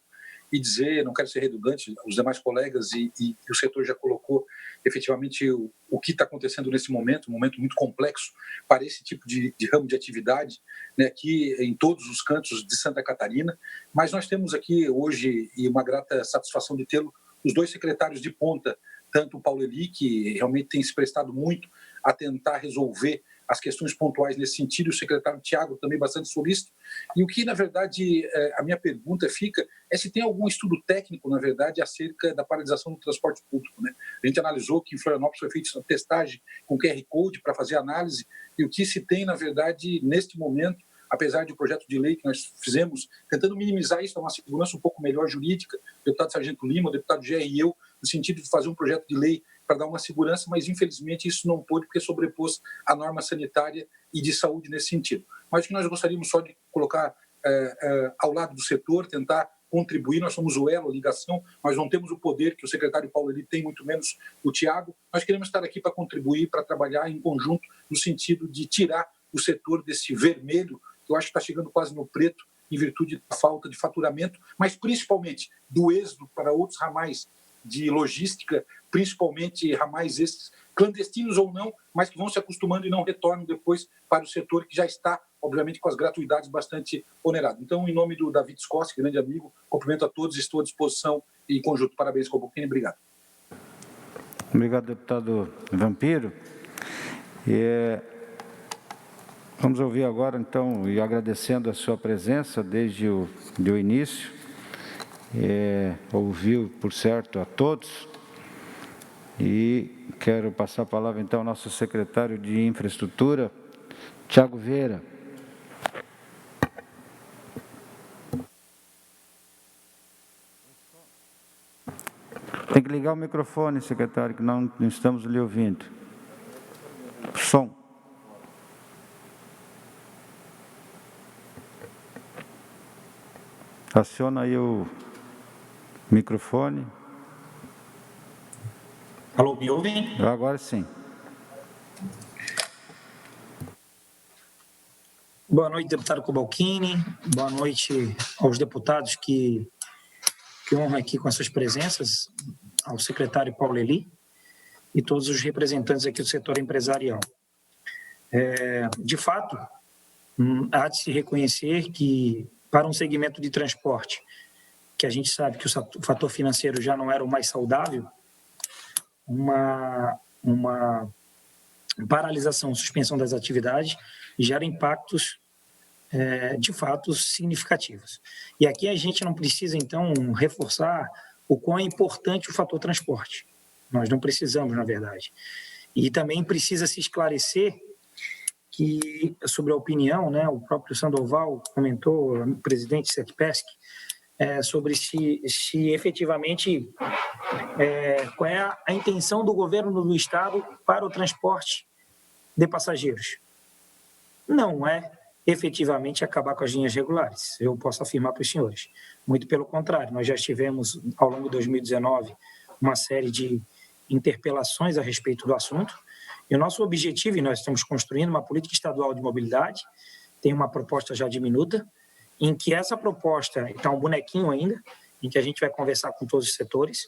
Speaker 13: e dizer, não quero ser redundante, os demais colegas e o setor já colocou, efetivamente o que está acontecendo nesse momento, um momento muito complexo para esse tipo de ramo de atividade, né, aqui em todos os cantos de Santa Catarina, mas nós temos aqui hoje, e uma grata satisfação de tê-lo, os dois secretários de ponta, tanto o Paulo Eli, que realmente tem se prestado muito a tentar resolver as questões pontuais nesse sentido, o secretário Tiago também bastante solícito. E o que, na verdade, a minha pergunta fica é se tem algum estudo técnico, na verdade, acerca da paralisação do transporte público, né? A gente analisou que em Florianópolis foi feita uma testagem com QR Code para fazer análise, e o que se tem, na verdade, neste momento, apesar de um projeto de lei que nós fizemos, tentando minimizar isso, uma segurança um pouco melhor jurídica, o deputado Sargento Lima, o deputado Gerry e eu, no sentido de fazer um projeto de lei para dar uma segurança, mas infelizmente isso não pôde porque sobrepôs a norma sanitária e de saúde nesse sentido. Mas o que nós gostaríamos só de colocar ao lado do setor, tentar contribuir, nós somos o elo, a ligação, nós não temos o poder que o secretário Paulo Eli tem, muito menos o Tiago, nós queremos estar aqui para contribuir, para trabalhar em conjunto, no sentido de tirar o setor desse vermelho, que eu acho que está chegando quase no preto, em virtude da falta de faturamento, mas principalmente do êxodo para outros ramais de logística, principalmente ramais esses, clandestinos ou não, mas que vão se acostumando e não retornam depois para o setor que já está, obviamente, com as gratuidades bastante onerado. Então, em nome do David Scossi, grande amigo, cumprimento a todos, estou à disposição e em conjunto. Parabéns, Coboquini, obrigado.
Speaker 2: Obrigado, deputado Vampiro. Vamos ouvir agora, então, e agradecendo a sua presença desde o início, ouviu, por certo, a todos, e quero passar a palavra, então, ao nosso secretário de Infraestrutura, Tiago Vieira. Tem que ligar o microfone, secretário, que não estamos lhe ouvindo. Som. Aciona aí o microfone.
Speaker 14: Alô, me ouvem?
Speaker 2: Agora sim.
Speaker 14: Boa noite, deputado Cobalcini. Boa noite aos deputados que honram aqui com as suas presenças, ao secretário Paulo Eli e todos os representantes aqui do setor empresarial. De fato, há de se reconhecer que, para um segmento de transporte, que a gente sabe que o fator financeiro já não era o mais saudável, uma paralisação, suspensão das atividades gera impactos, de fato, significativos. E aqui a gente não precisa, então, reforçar o quão é importante o fator transporte. Nós não precisamos, na verdade. E também precisa se esclarecer que, sobre a opinião, né, o próprio Sandoval comentou, o presidente Setpesc, sobre se efetivamente qual é a intenção do governo do Estado para o transporte de passageiros. Não é efetivamente acabar com as linhas regulares, eu posso afirmar para os senhores. Muito pelo contrário, nós já tivemos, ao longo de 2019, uma série de interpelações a respeito do assunto, e o nosso objetivo, e nós estamos construindo uma política estadual de mobilidade, tem uma proposta já de minuta, em que essa proposta está um bonequinho ainda, em que a gente vai conversar com todos os setores,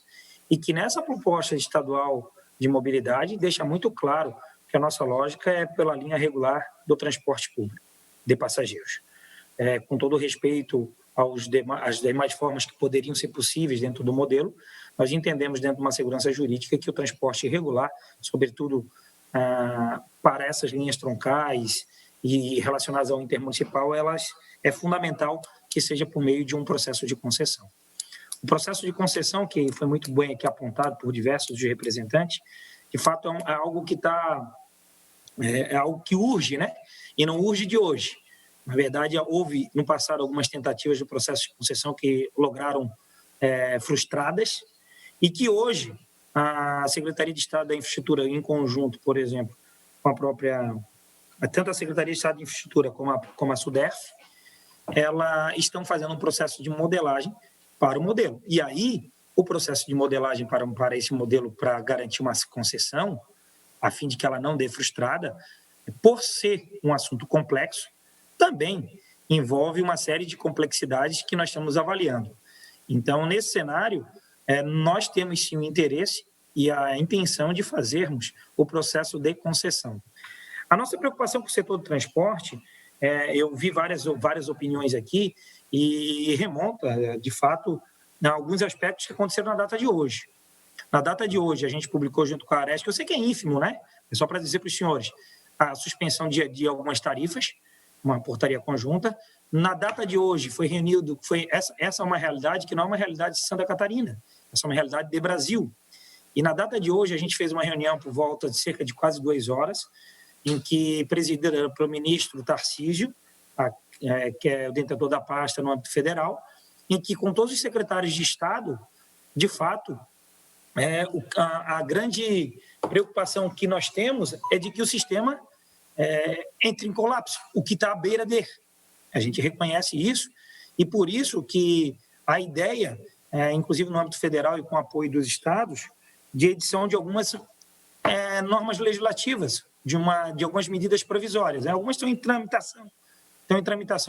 Speaker 14: e que nessa proposta estadual de mobilidade deixa muito claro que a nossa lógica é pela linha regular do transporte público de passageiros. Com todo respeito às demais formas que poderiam ser possíveis dentro do modelo, nós entendemos dentro de uma segurança jurídica que o transporte irregular, sobretudo para essas linhas troncais e relacionadas ao intermunicipal, é fundamental que seja por meio de um processo de concessão. O processo de concessão, que foi muito bem aqui apontado por diversos representantes, de fato é algo que é algo que urge, né? E não urge de hoje. Na verdade, houve no passado algumas tentativas de processo de concessão que lograram frustradas e que hoje a Secretaria de Estado da Infraestrutura, em conjunto, por exemplo, com a própria, tanto a Secretaria de Estado de Infraestrutura como a SUDERF, estão fazendo um processo de modelagem para o modelo. E aí, o processo de modelagem para esse modelo, para garantir uma concessão, a fim de que ela não dê frustrada, por ser um assunto complexo, também envolve uma série de complexidades que nós estamos avaliando. Então, nesse cenário, nós temos sim o interesse e a intenção de fazermos o processo de concessão. A nossa preocupação com o setor do transporte, eu vi várias opiniões aqui e remonta, de fato, a alguns aspectos que aconteceram na data de hoje. Na data de hoje, a gente publicou junto com a Aresc, que eu sei que é ínfimo, né? É só para dizer para os senhores, a suspensão de algumas tarifas, uma portaria conjunta. Na data de hoje, foi reunido, essa é uma realidade que não é uma realidade de Santa Catarina, essa é uma realidade de Brasil. E na data de hoje, a gente fez uma reunião por volta de cerca de quase 2 horas, em que presidida pelo ministro Tarcísio, que é o detentor da pasta no âmbito federal, em que, com todos os secretários de Estado, de fato, a grande preocupação que nós temos é de que o sistema entre em colapso, o que está à beira de. A gente reconhece isso, e por isso que a ideia, inclusive no âmbito federal e com apoio dos estados, de edição de algumas normas legislativas, de algumas medidas provisórias. Algumas estão em tramitação,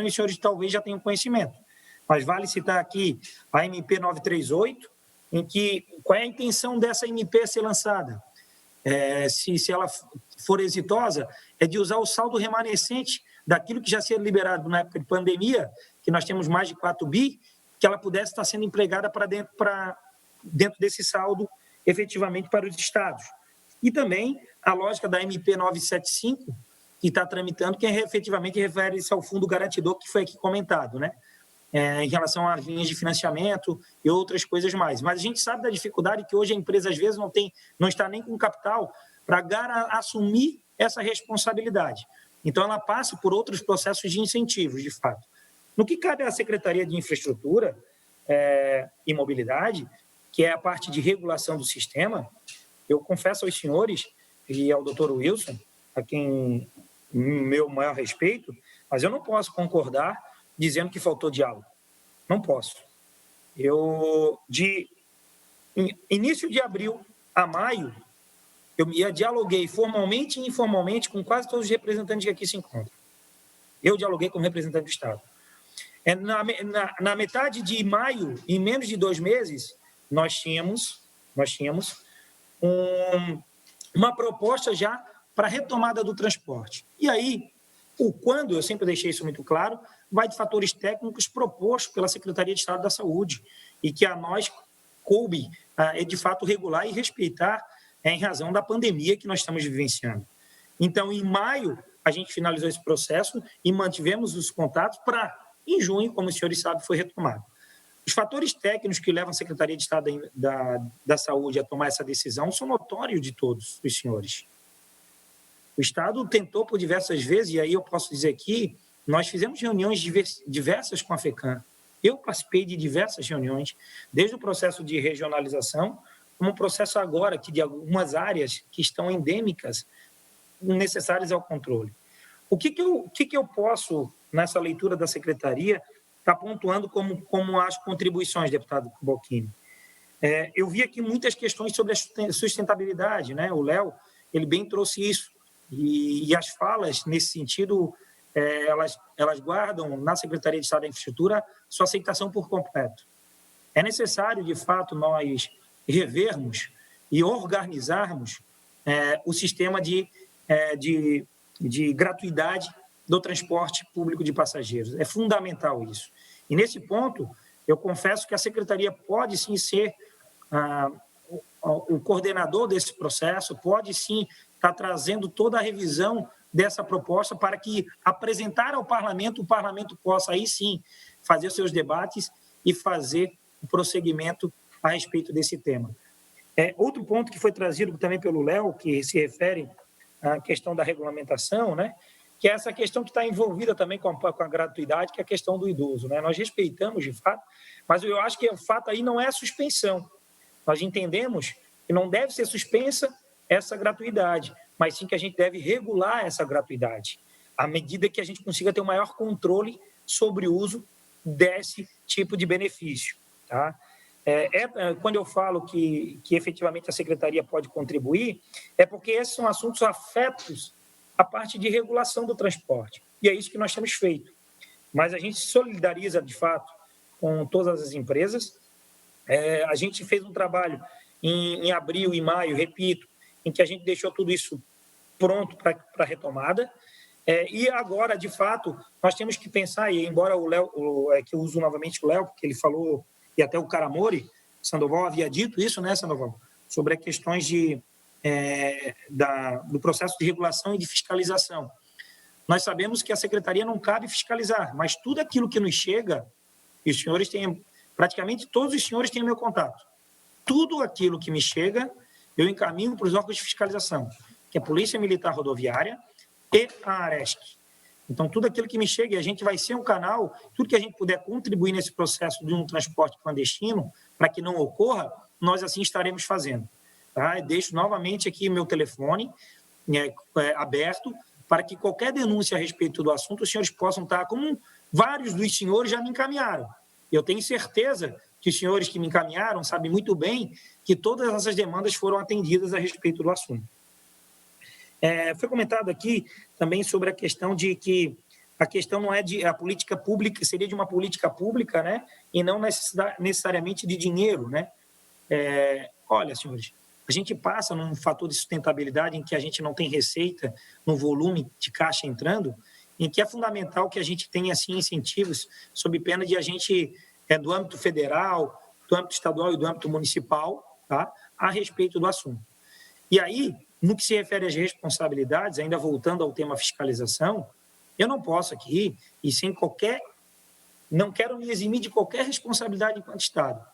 Speaker 14: e os senhores talvez já tenham conhecimento. Mas vale citar aqui a MP 938, em que qual é a intenção dessa MP a ser lançada? Se ela for exitosa, é de usar o saldo remanescente daquilo que já seria liberado na época de pandemia, que nós temos mais de 4 bi, que ela pudesse estar sendo empregada dentro desse saldo, efetivamente, para os estados. E também a lógica da MP 975, que está tramitando, que efetivamente refere-se ao fundo garantidor, que foi aqui comentado, né? Em relação às linhas de financiamento e outras coisas mais. Mas a gente sabe da dificuldade que hoje a empresa, às vezes, não está nem com capital para assumir essa responsabilidade. Então, ela passa por outros processos de incentivos, de fato. No que cabe à Secretaria de Infraestrutura e Mobilidade, que é a parte de regulação do sistema, eu confesso aos senhores e ao doutor Wilson, a quem meu maior respeito, mas eu não posso concordar dizendo que faltou diálogo. Não posso. De início de abril a maio, eu dialoguei formalmente e informalmente com quase todos os representantes que aqui se encontram. Eu dialoguei com o representante do Estado. Na metade de maio, em menos de 2 meses, nós tínhamos uma proposta já para a retomada do transporte. E aí, quando, eu sempre deixei isso muito claro, vai de fatores técnicos propostos pela Secretaria de Estado da Saúde e que a nós coube, de fato, regular e respeitar em razão da pandemia que nós estamos vivenciando. Então, em maio, a gente finalizou esse processo e mantivemos os contatos para, em junho, como os senhores sabem, foi retomado. Os fatores técnicos que levam a Secretaria de Estado da Saúde a tomar essa decisão são notórios de todos os senhores. O Estado tentou por diversas vezes, e aí eu posso dizer aqui, nós fizemos reuniões diversas com a FECAM. Eu participei de diversas reuniões, desde o processo de regionalização, como o processo agora aqui de algumas áreas que estão endêmicas, necessárias ao controle. O que eu posso, nessa leitura da Secretaria, estar pontuando como as contribuições, deputado Bocchini? Eu vi aqui muitas questões sobre a sustentabilidade, né? O Léo, ele bem trouxe isso, e as falas, nesse sentido, elas guardam na Secretaria de Estado da Infraestrutura sua aceitação por completo. É necessário, de fato, nós revermos e organizarmos o sistema de gratuidade do transporte público de passageiros. É fundamental isso. E, nesse ponto, eu confesso que a Secretaria pode, sim, ser o coordenador desse processo, pode, sim, estar trazendo toda a revisão dessa proposta para que, apresentar ao Parlamento, o Parlamento possa, aí sim, fazer seus debates e fazer o prosseguimento a respeito desse tema. Outro ponto que foi trazido também pelo Léo, que se refere à questão da regulamentação, né, que é essa questão que está envolvida também com a gratuidade, que é a questão do idoso, né? Nós respeitamos, de fato, mas eu acho que o fato aí não é a suspensão. Nós entendemos que não deve ser suspensa essa gratuidade, mas sim que a gente deve regular essa gratuidade, à medida que a gente consiga ter um maior controle sobre o uso desse tipo de benefício, tá? Quando eu falo que efetivamente a Secretaria pode contribuir, é porque esses são assuntos afetos à parte de regulação do transporte, e é isso que nós temos feito. Mas a gente se solidariza, de fato, com todas as empresas. A gente fez um trabalho em abril e maio, repito, em que a gente deixou tudo isso pronto para a retomada. E agora, de fato, nós temos que pensar, e embora o Léo, que eu uso novamente o Léo, porque ele falou, e até o Caramori, Sandoval havia dito isso, né, Sandoval, sobre as questões do processo de regulação e de fiscalização. Nós sabemos que a Secretaria não cabe fiscalizar, mas tudo aquilo que nos chega, e os senhores têm, praticamente todos os senhores têm meu contato, tudo aquilo que me chega, eu encaminho para os órgãos de fiscalização, que é a Polícia Militar Rodoviária e a Aresc. Então, tudo aquilo que me chega, e a gente vai ser um canal, tudo que a gente puder contribuir nesse processo de um transporte clandestino, para que não ocorra, nós assim estaremos fazendo. Tá? Eu deixo novamente aqui meu telefone aberto, para que qualquer denúncia a respeito do assunto, os senhores possam estar, como vários dos senhores já me encaminharam. Eu tenho certeza que os senhores que me encaminharam sabem muito bem que todas essas demandas foram atendidas a respeito do assunto. Foi comentado aqui também sobre a questão de que a questão não é de a política pública, seria de uma política pública, né, e não necessariamente de dinheiro, né? Olha, senhores, a gente passa num fator de sustentabilidade em que a gente não tem receita no volume de caixa entrando, em que é fundamental que a gente tenha, assim, incentivos, sob pena de a gente, do âmbito federal, do âmbito estadual e do âmbito municipal, tá, a respeito do assunto. E aí, no que se refere às responsabilidades, ainda voltando ao tema fiscalização, eu não posso aqui, e sem qualquer... Não quero me eximir de qualquer responsabilidade enquanto Estado,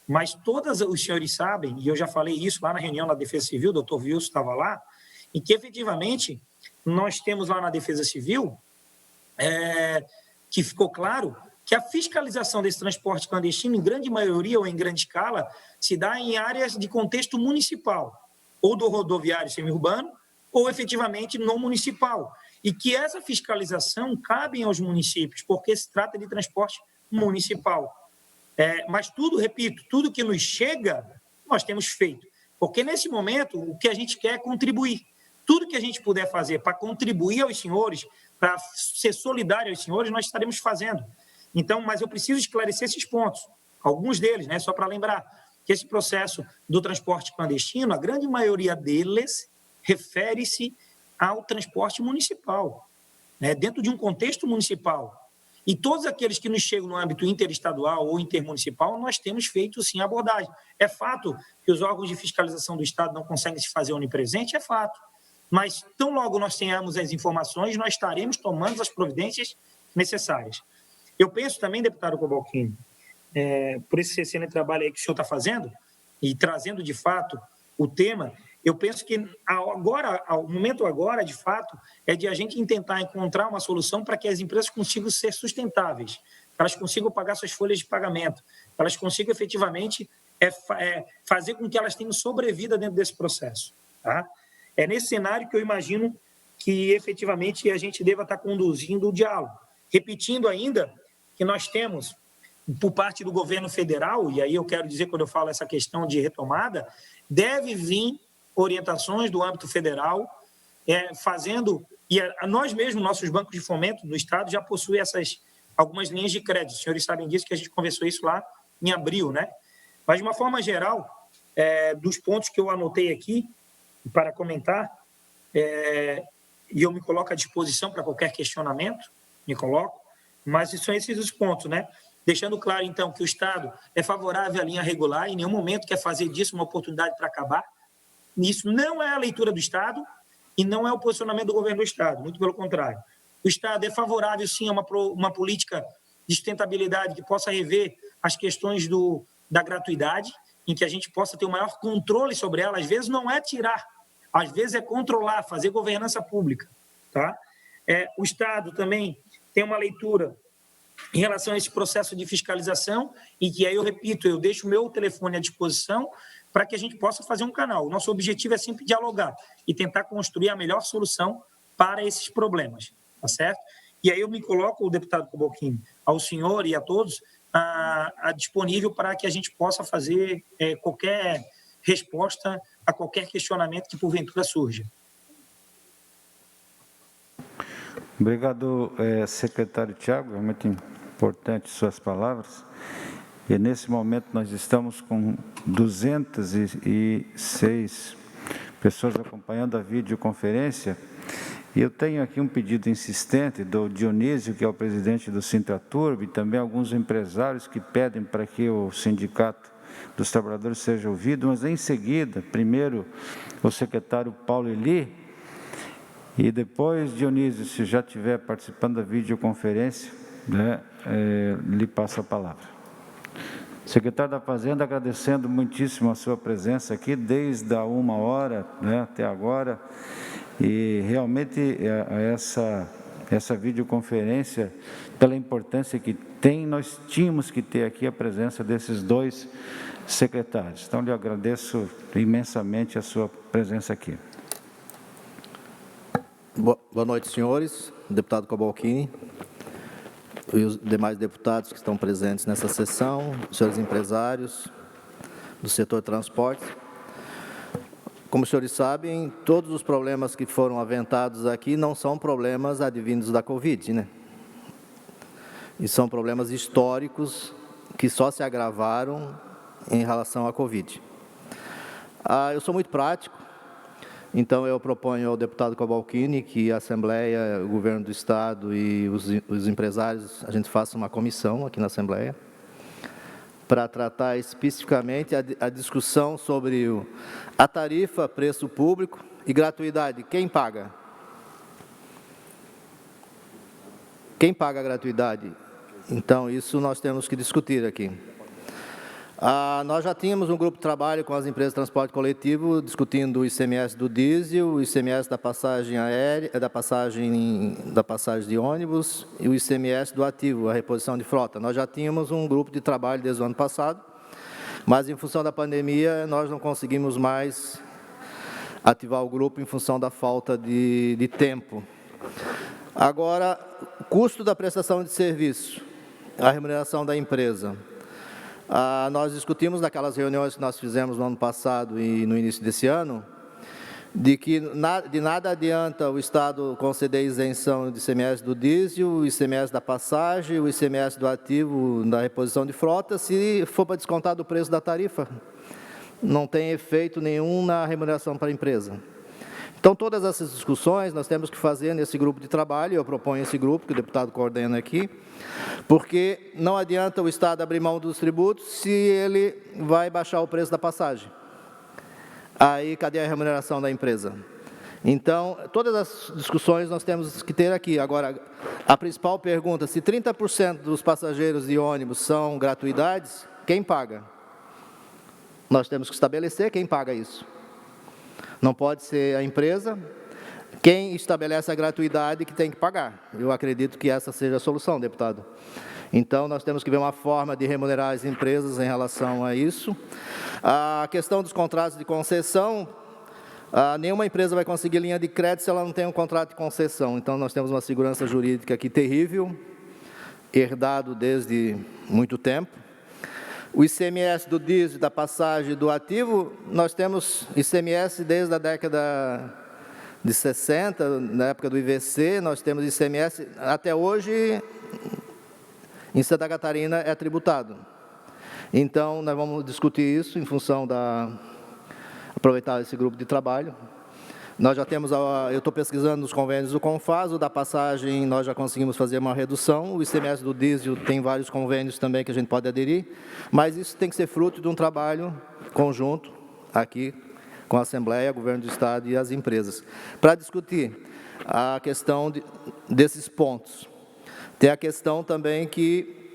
Speaker 14: mas todos os senhores sabem, e eu já falei isso lá na reunião da Defesa Civil, o doutor Wilson estava lá, e que efetivamente nós temos lá na Defesa Civil, que ficou claro que a fiscalização desse transporte clandestino, em grande maioria ou em grande escala, se dá em áreas de contexto municipal, ou do rodoviário semiurbano, ou efetivamente no municipal. E que essa fiscalização cabe aos municípios, porque se trata de transporte municipal. Mas tudo, repito, tudo que nos chega, nós temos feito. Porque nesse momento, o que a gente quer é contribuir. Tudo que a gente puder fazer para contribuir aos senhores, para ser solidário aos senhores, nós estaremos fazendo. Então, mas eu preciso esclarecer esses pontos, alguns deles, né, só para lembrar que esse processo do transporte clandestino, a grande maioria deles refere-se ao transporte municipal, né, dentro de um contexto municipal. E todos aqueles que nos chegam no âmbito interestadual ou intermunicipal, nós temos feito, sim, abordagem. É fato que os órgãos de fiscalização do Estado não conseguem se fazer onipresente, é fato. Mas, tão logo nós tenhamos as informações, nós estaremos tomando as providências necessárias. Eu penso também, deputado Cobalcini, por esse excelente trabalho aí que o senhor está fazendo e trazendo, de fato, o tema, eu penso que o momento agora, de fato, é de a gente tentar encontrar uma solução para que as empresas consigam ser sustentáveis, que elas consigam pagar suas folhas de pagamento, que elas consigam efetivamente fazer com que elas tenham sobrevida dentro desse processo. Tá? É nesse cenário que eu imagino que efetivamente a gente deva estar conduzindo o diálogo. Repetindo ainda que nós temos, por parte do governo federal, e aí eu quero dizer, quando eu falo essa questão de retomada, deve vir orientações do âmbito federal, fazendo, e nós mesmos, nossos bancos de fomento do Estado, já possuem algumas linhas de crédito. Os senhores sabem disso, que a gente conversou isso lá em abril, né? Mas, de uma forma geral, dos pontos que eu anotei aqui para comentar, e eu me coloco à disposição para qualquer questionamento, mas são esses os pontos, né? Deixando claro, então, que o Estado é favorável à linha regular, em nenhum momento quer fazer disso uma oportunidade para acabar. Isso não é a leitura do Estado e não é o posicionamento do governo do Estado, muito pelo contrário. O Estado é favorável, sim, a uma política de sustentabilidade que possa rever as questões da gratuidade, em que a gente possa ter o maior controle sobre ela. Às vezes não é tirar, às vezes é controlar, fazer governança pública. Tá? O Estado também tem uma leitura em relação a esse processo de fiscalização, e que aí eu repito, eu deixo o meu telefone à disposição para que a gente possa fazer um canal. O nosso objetivo é sempre dialogar e tentar construir a melhor solução para esses problemas, tá certo? E aí eu me coloco, o deputado Cobalcini, ao senhor e a todos, disponível para que a gente possa fazer qualquer resposta a qualquer questionamento que porventura surja.
Speaker 2: Obrigado, secretário Tiago, é muito importante suas palavras. E nesse momento nós estamos com 206 pessoas acompanhando a videoconferência. E eu tenho aqui um pedido insistente do Dionísio, que é o presidente do Sintraturb, e também alguns empresários que pedem para que o Sindicato dos Trabalhadores seja ouvido, mas em seguida, primeiro o secretário Paulo Eli, e depois, Dionísio, se já estiver participando da videoconferência, né, lhe passo a palavra. Secretário da Fazenda, agradecendo muitíssimo a sua presença aqui, desde a 1h, né, até agora, e realmente essa videoconferência, pela importância que tem, nós tínhamos que ter aqui a presença desses dois secretários. Então, lhe agradeço imensamente a sua presença aqui.
Speaker 15: Boa noite, senhores, deputado Cavalcini e os demais deputados que estão presentes nessa sessão, senhores empresários do setor transporte. Como os senhores sabem, todos os problemas que foram aventados aqui não são problemas advindos da Covid, né? E são problemas históricos que só se agravaram em relação à Covid. Eu sou muito prático, então eu proponho ao deputado Cavalcini que a Assembleia, o Governo do Estado e os empresários, a gente faça uma comissão aqui na Assembleia para tratar especificamente a discussão sobre a tarifa, preço público e gratuidade. Quem paga? Quem paga a gratuidade? Então, isso nós temos que discutir aqui. Nós já tínhamos um grupo de trabalho com as empresas de transporte coletivo discutindo o ICMS do diesel, o ICMS da passagem aérea, da passagem de ônibus e o ICMS do ativo, a reposição de frota. Nós já tínhamos um grupo de trabalho desde o ano passado, mas em função da pandemia nós não conseguimos mais ativar o grupo em função da falta de tempo. Agora, o custo da prestação de serviço, a remuneração da empresa. Nós discutimos naquelas reuniões que nós fizemos no ano passado e no início desse ano, de que de nada adianta o Estado conceder isenção de ICMS do diesel, o ICMS da passagem, o ICMS do ativo da reposição de frota, se for para descontar do preço da tarifa. Não tem efeito nenhum na remuneração para a empresa. Então, todas essas discussões nós temos que fazer nesse grupo de trabalho, eu proponho esse grupo, que o deputado coordena aqui, porque não adianta o Estado abrir mão dos tributos se ele vai baixar o preço da passagem. Aí, cadê a remuneração da empresa? Então, todas as discussões nós temos que ter aqui. Agora, a principal pergunta, se 30% dos passageiros de ônibus são gratuidades, quem paga? Nós temos que estabelecer quem paga isso. Não pode ser a empresa, quem estabelece a gratuidade que tem que pagar. Eu acredito que essa seja a solução, deputado. Então, nós temos que ver uma forma de remunerar as empresas em relação a isso. A questão dos contratos de concessão, nenhuma empresa vai conseguir linha de crédito se ela não tem um contrato de concessão. Então, nós temos uma segurança jurídica aqui terrível, herdado desde muito tempo. O ICMS do diesel, da passagem do ativo, nós temos ICMS desde a década de 60, na época do IVC, nós temos ICMS, até hoje, em Santa Catarina, é tributado. Então, nós vamos discutir isso em função aproveitar esse grupo de trabalho. Nós já temos, eu estou pesquisando os convênios do CONFAS, o da passagem nós já conseguimos fazer uma redução, o ICMS do diesel tem vários convênios também que a gente pode aderir, mas isso tem que ser fruto de um trabalho conjunto aqui com a Assembleia, Governo do Estado e as empresas. Para discutir a questão desses pontos, tem a questão também que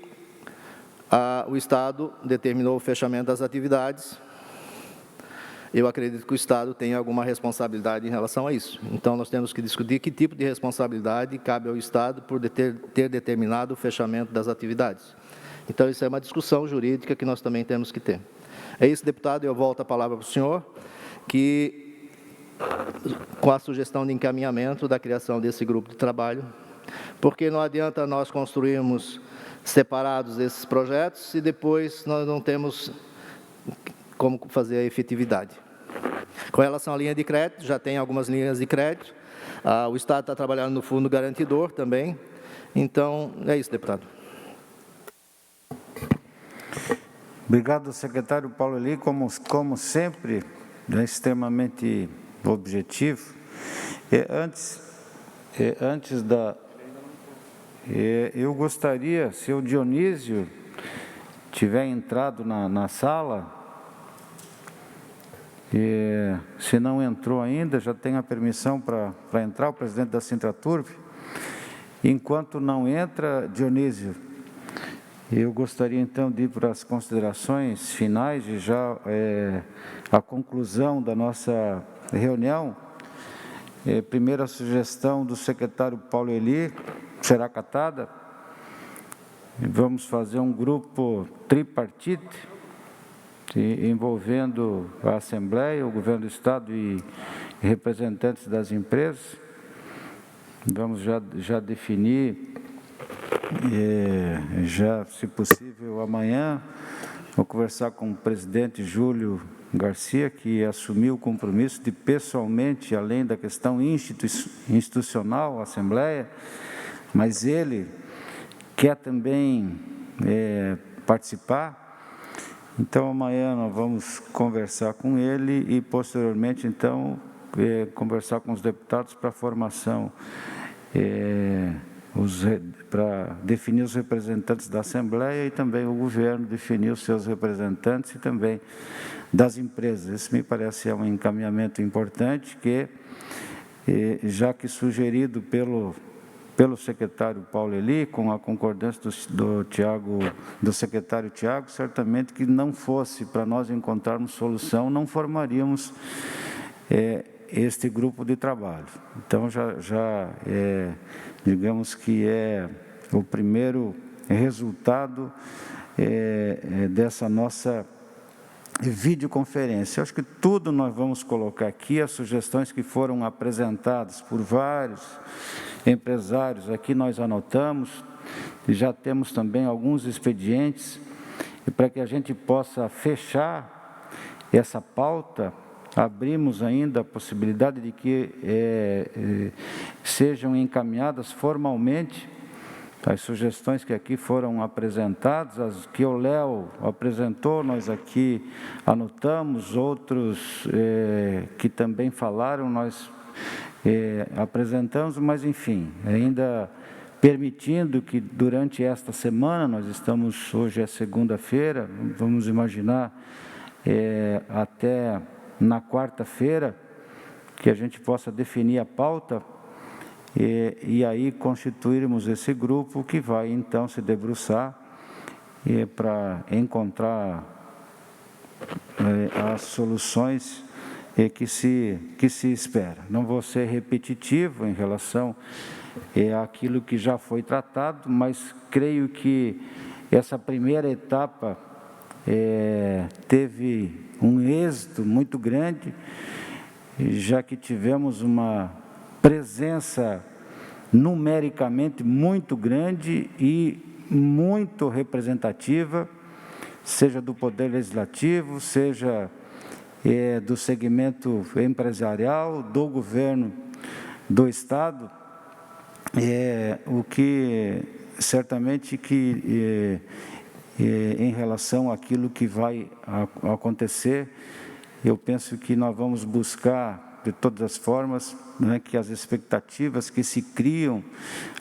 Speaker 15: o Estado determinou o fechamento das atividades. Eu acredito que o Estado tem alguma responsabilidade em relação a isso. Então, nós temos que discutir que tipo de responsabilidade cabe ao Estado por ter determinado o fechamento das atividades. Então, isso é uma discussão jurídica que nós também temos que ter. É isso, deputado, eu volto a palavra para o senhor, que, com a sugestão de encaminhamento da criação desse grupo de trabalho, porque não adianta nós construirmos separados esses projetos se depois nós não temos como fazer a efetividade. Com relação à linha de crédito, já tem algumas linhas de crédito. O Estado está trabalhando no fundo garantidor também. Então, é isso, deputado.
Speaker 2: Obrigado, secretário Paulo Eli, como sempre, é extremamente objetivo. Eu gostaria, se o Dionísio tiver entrado na sala, se não entrou ainda, já tem a permissão para entrar, o presidente da Sintraturb. Enquanto não entra, Dionísio, eu gostaria então de ir para as considerações finais e já a conclusão da nossa reunião. Primeira sugestão do secretário Paulo Eli será acatada. Vamos fazer um grupo tripartite, envolvendo a Assembleia, o Governo do Estado e representantes das empresas. Vamos já definir, se possível, amanhã, vou conversar com o presidente Júlio Garcia, que assumiu o compromisso de pessoalmente, além da questão institucional, a Assembleia, mas ele quer também participar. Então, amanhã nós vamos conversar com ele e, posteriormente, então, conversar com os deputados para a formação, para definir os representantes da Assembleia e também o governo definir os seus representantes e também das empresas. Esse me parece um encaminhamento importante que, já que sugerido pelo secretário Paulo Eli, com a concordância do secretário Tiago, certamente que não fosse para nós encontrarmos solução, não formaríamos este grupo de trabalho. Então, digamos que é o primeiro resultado dessa nossa videoconferência. Eu acho que tudo nós vamos colocar aqui, as sugestões que foram apresentadas por vários empresários, aqui nós anotamos, e já temos também alguns expedientes, e para que a gente possa fechar essa pauta, abrimos ainda a possibilidade de que sejam encaminhadas formalmente as sugestões que aqui foram apresentadas, as que o Léo apresentou, nós aqui anotamos, outros que também falaram, nós apresentamos, mas enfim, ainda permitindo que durante esta semana, nós estamos, hoje é segunda-feira, vamos imaginar até na quarta-feira, que a gente possa definir a pauta e aí constituirmos esse grupo que vai então se debruçar para encontrar as soluções que se espera. Não vou ser repetitivo em relação àquilo que já foi tratado, mas creio que essa primeira etapa teve um êxito muito grande, já que tivemos uma presença numericamente muito grande e muito representativa, seja do Poder Legislativo, seja do segmento empresarial, do governo do Estado, o que certamente que em relação àquilo que vai acontecer, eu penso que nós vamos buscar de todas as formas, que as expectativas que se criam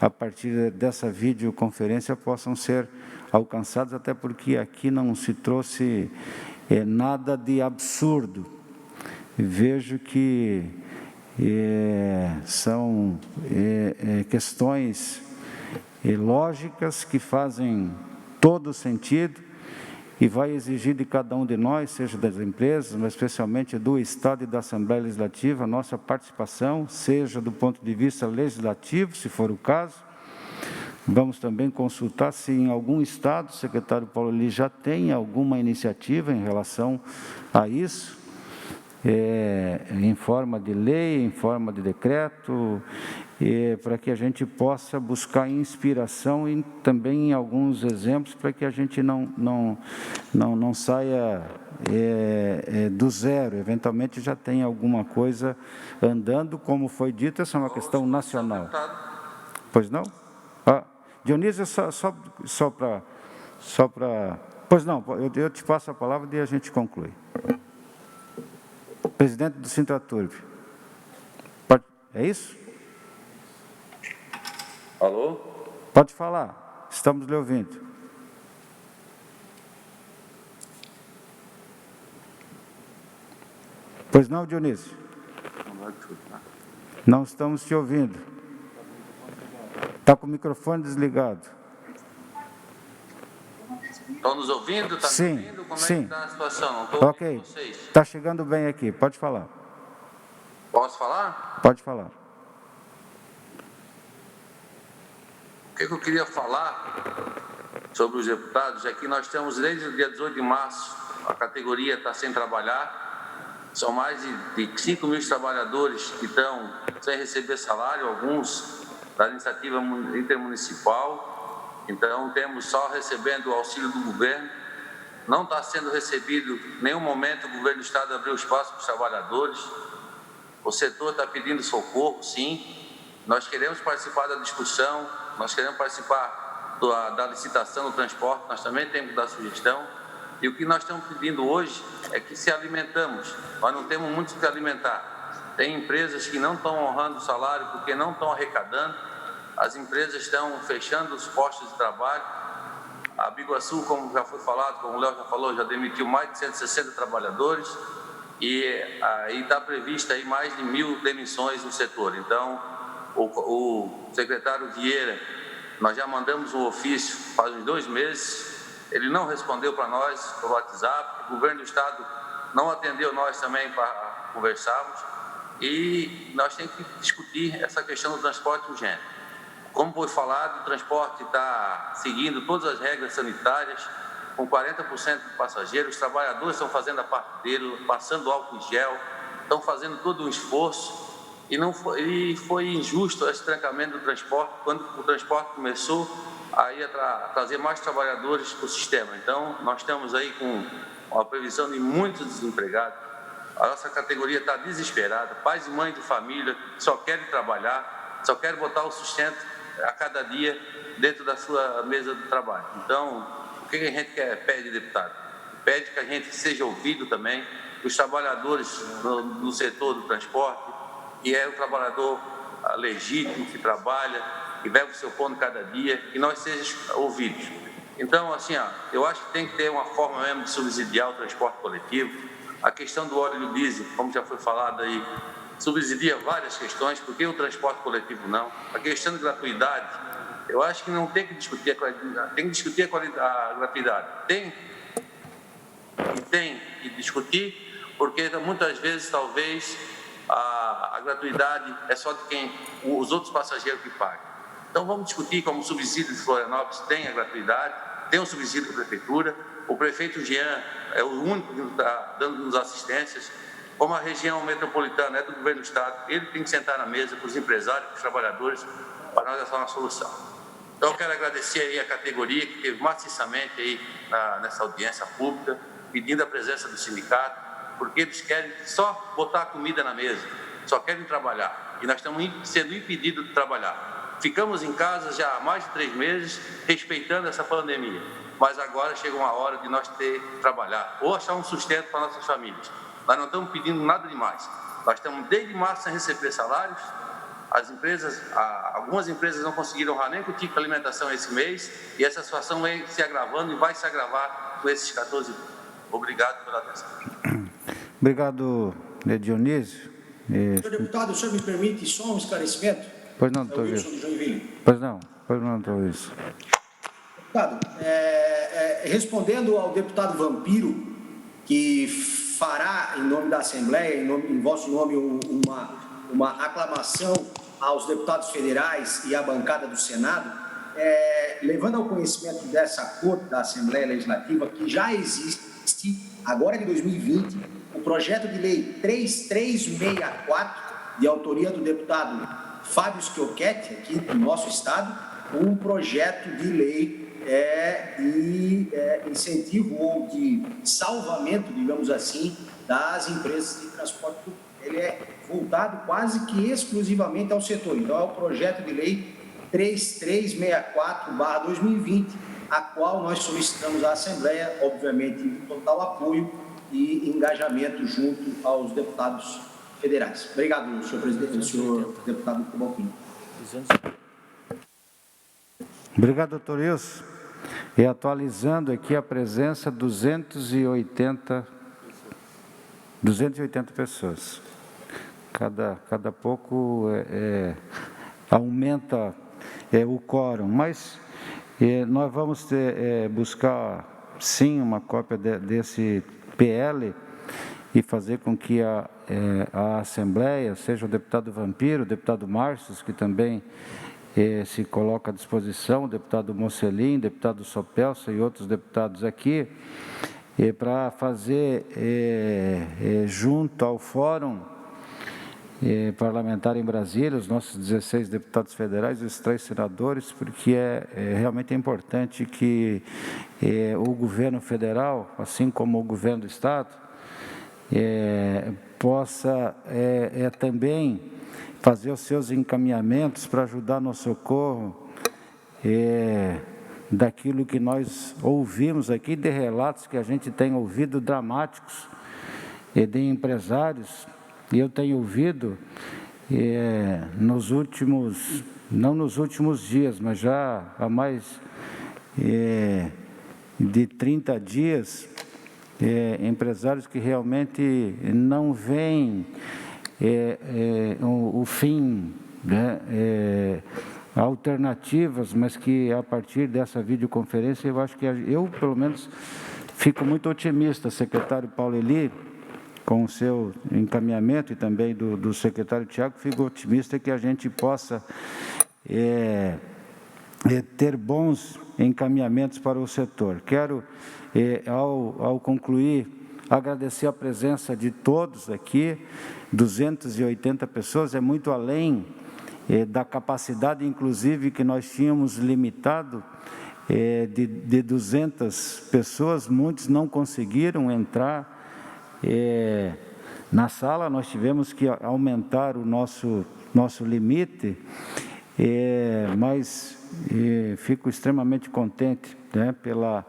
Speaker 2: a partir dessa videoconferência possam ser alcançadas, até porque aqui não se trouxe nada de absurdo. Vejo que são questões lógicas que fazem todo sentido e vai exigir de cada um de nós, seja das empresas, mas especialmente do Estado e da Assembleia Legislativa, a nossa participação, seja do ponto de vista legislativo, se for o caso. Vamos também consultar se em algum Estado, o secretário Paulo Eli já tem alguma iniciativa em relação a isso, em forma de lei, em forma de decreto, para que a gente possa buscar inspiração e também em alguns exemplos para que a gente não saia do zero, eventualmente já tem alguma coisa andando, como foi dito, essa é uma questão nacional. Pois não? Dionísio, só para Pois não, eu te passo a palavra e a gente conclui. Presidente do Sintraturb. É isso?
Speaker 16: Alô?
Speaker 2: Pode falar, estamos lhe ouvindo. Pois não, Dionísio? Não estamos te ouvindo. Está com o microfone desligado.
Speaker 16: Estão nos ouvindo? Está
Speaker 2: sim,
Speaker 16: me ouvindo? Como
Speaker 2: sim.
Speaker 16: é que está a situação? Não estou
Speaker 2: ok,
Speaker 16: ouvindo vocês.
Speaker 2: Está chegando bem aqui, pode falar.
Speaker 16: Posso falar?
Speaker 2: Pode falar.
Speaker 16: O que eu queria falar sobre os deputados é que nós temos desde o dia 18 de março, a categoria está sem trabalhar, são mais de 5 mil trabalhadores que estão sem receber salário, alguns da iniciativa intermunicipal, então temos só recebendo o auxílio do governo, não está sendo recebido em nenhum momento, o governo do estado abriu espaço para os trabalhadores, o setor está pedindo socorro, sim, nós queremos participar da discussão, nós queremos participar da licitação do transporte, nós também temos que dar sugestão. E o que nós estamos pedindo hoje é que se alimentamos. Nós não temos muito o que alimentar. Tem empresas que não estão honrando o salário porque não estão arrecadando. As empresas estão fechando os postos de trabalho. A Biguaçu, como já foi falado, como o Léo já falou, já demitiu mais de 160 trabalhadores. E aí está prevista aí mais de 1.000 demissões no setor. Então, o secretário Vieira, nós já mandamos um ofício faz uns 2 meses, ele não respondeu para nós por WhatsApp, o governo do estado não atendeu nós também para conversarmos e nós temos que discutir essa questão do transporte urgente. Como foi falado, o transporte está seguindo todas as regras sanitárias, com 40% de passageiros, os trabalhadores estão fazendo a parte dele, passando álcool em gel, estão fazendo todo um esforço. E foi injusto esse trancamento do transporte, quando o transporte começou a trazer mais trabalhadores para o sistema. Então, nós estamos aí com uma previsão de muitos desempregados. A nossa categoria está desesperada, pais e mães de família só querem trabalhar, só querem botar o sustento a cada dia dentro da sua mesa de trabalho. Então, o que a gente pede, deputado? Pede que a gente seja ouvido também, os trabalhadores no setor do transporte, que é o trabalhador legítimo, que trabalha, que leva o seu pão cada dia, que nós sejamos ouvidos. Então, assim, eu acho que tem que ter uma forma mesmo de subsidiar o transporte coletivo. A questão do óleo e do diesel, como já foi falado aí, subsidia várias questões, porque o transporte coletivo não. A questão de gratuidade, eu acho que não tem que discutir a qualidade, tem que discutir a gratuidade. Tem que discutir, porque muitas vezes, talvez, a gratuidade é só de os outros passageiros que pagam. Então vamos discutir como o subsídio de Florianópolis tem a gratuidade, tem um subsídio da prefeitura, o prefeito Jean é o único que está dando-nos assistências, como a região metropolitana é do governo do estado, ele tem que sentar na mesa com os empresários, com os trabalhadores, para nós achar uma solução. Então eu quero agradecer aí a categoria que teve maciçamente aí nessa audiência pública, pedindo a presença do sindicato, porque eles querem só botar a comida na mesa, só querem trabalhar. E nós estamos sendo impedidos de trabalhar. Ficamos em casa já há mais de 3 meses, respeitando essa pandemia. Mas agora chega uma hora de nós ter que trabalhar, ou achar um sustento para nossas famílias. Nós não estamos pedindo nada demais. Nós estamos desde março sem receber salários. As empresas, algumas empresas não conseguiram honrar nem com o tipo de alimentação esse mês, e essa situação vem se agravando e vai se agravar com esses 14 dias. Obrigado pela atenção.
Speaker 2: Obrigado, Dionísio.
Speaker 7: Senhor deputado, o senhor me permite só um esclarecimento?
Speaker 2: Pois não, doutor Wilson. Pois não, doutor Wilson.
Speaker 7: Deputado, respondendo ao deputado Vampiro, que fará, em nome da Assembleia, em vosso nome, uma aclamação aos deputados federais e à bancada do Senado, levando ao conhecimento dessa Corte da Assembleia Legislativa, que já existe, agora de 2020, o projeto de lei 3364, de autoria do deputado Fábio Schiochetti, aqui do nosso estado, um projeto de lei de incentivo ou de salvamento, digamos assim, das empresas de transporte público. Ele é voltado quase que exclusivamente ao setor. Então, é o projeto de lei 3364/2020, a qual nós solicitamos à Assembleia, obviamente, total apoio e engajamento junto aos deputados federais. Obrigado, senhor presidente, senhor deputado Cavalcini.
Speaker 2: Obrigado, doutor Wilson. E atualizando aqui a presença, 280 pessoas. Cada pouco aumenta o quórum, mas nós vamos buscar, sim, uma cópia desse PL e fazer com que a Assembleia, seja o deputado Vampiro, o deputado Márcio, que também se coloca à disposição, o deputado Mocelin, o deputado Sopelsa e outros deputados aqui, para fazer junto ao Fórum Parlamentar em Brasília, os nossos 16 deputados federais e os 3 senadores, porque realmente importante que o governo federal, assim como o governo do Estado, possa também fazer os seus encaminhamentos para ajudar no socorro daquilo que nós ouvimos aqui, de relatos que a gente tem ouvido dramáticos de empresários, e eu tenho ouvido não nos últimos dias, mas já há mais de 30 dias, empresários que realmente não veem o fim, né, alternativas, mas que a partir dessa videoconferência, eu acho que eu, pelo menos, fico muito otimista, secretário Paulo Eli, com o seu encaminhamento e também do secretário Tiago, fico otimista que a gente possa ter bons encaminhamentos para o setor. Quero, ao concluir, agradecer a presença de todos aqui, 280 pessoas, é muito além da capacidade, inclusive, que nós tínhamos limitado de 200 pessoas, muitos não conseguiram entrar na sala, nós tivemos que aumentar o nosso limite, mas fico extremamente contente, né, pela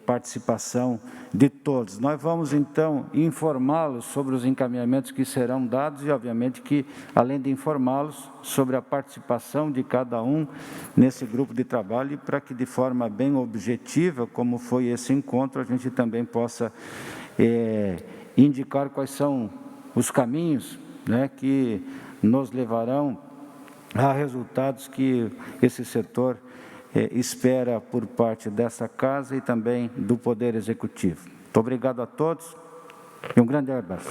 Speaker 2: participação de todos. Nós vamos, então, informá-los sobre os encaminhamentos que serão dados e, obviamente, que, além de informá-los sobre a participação de cada um nesse grupo de trabalho, para que, de forma bem objetiva, como foi esse encontro, a gente também possa indicar quais são os caminhos, né, que nos levarão a resultados que esse setor espera por parte dessa Casa e também do Poder Executivo. Muito obrigado a todos e um grande abraço.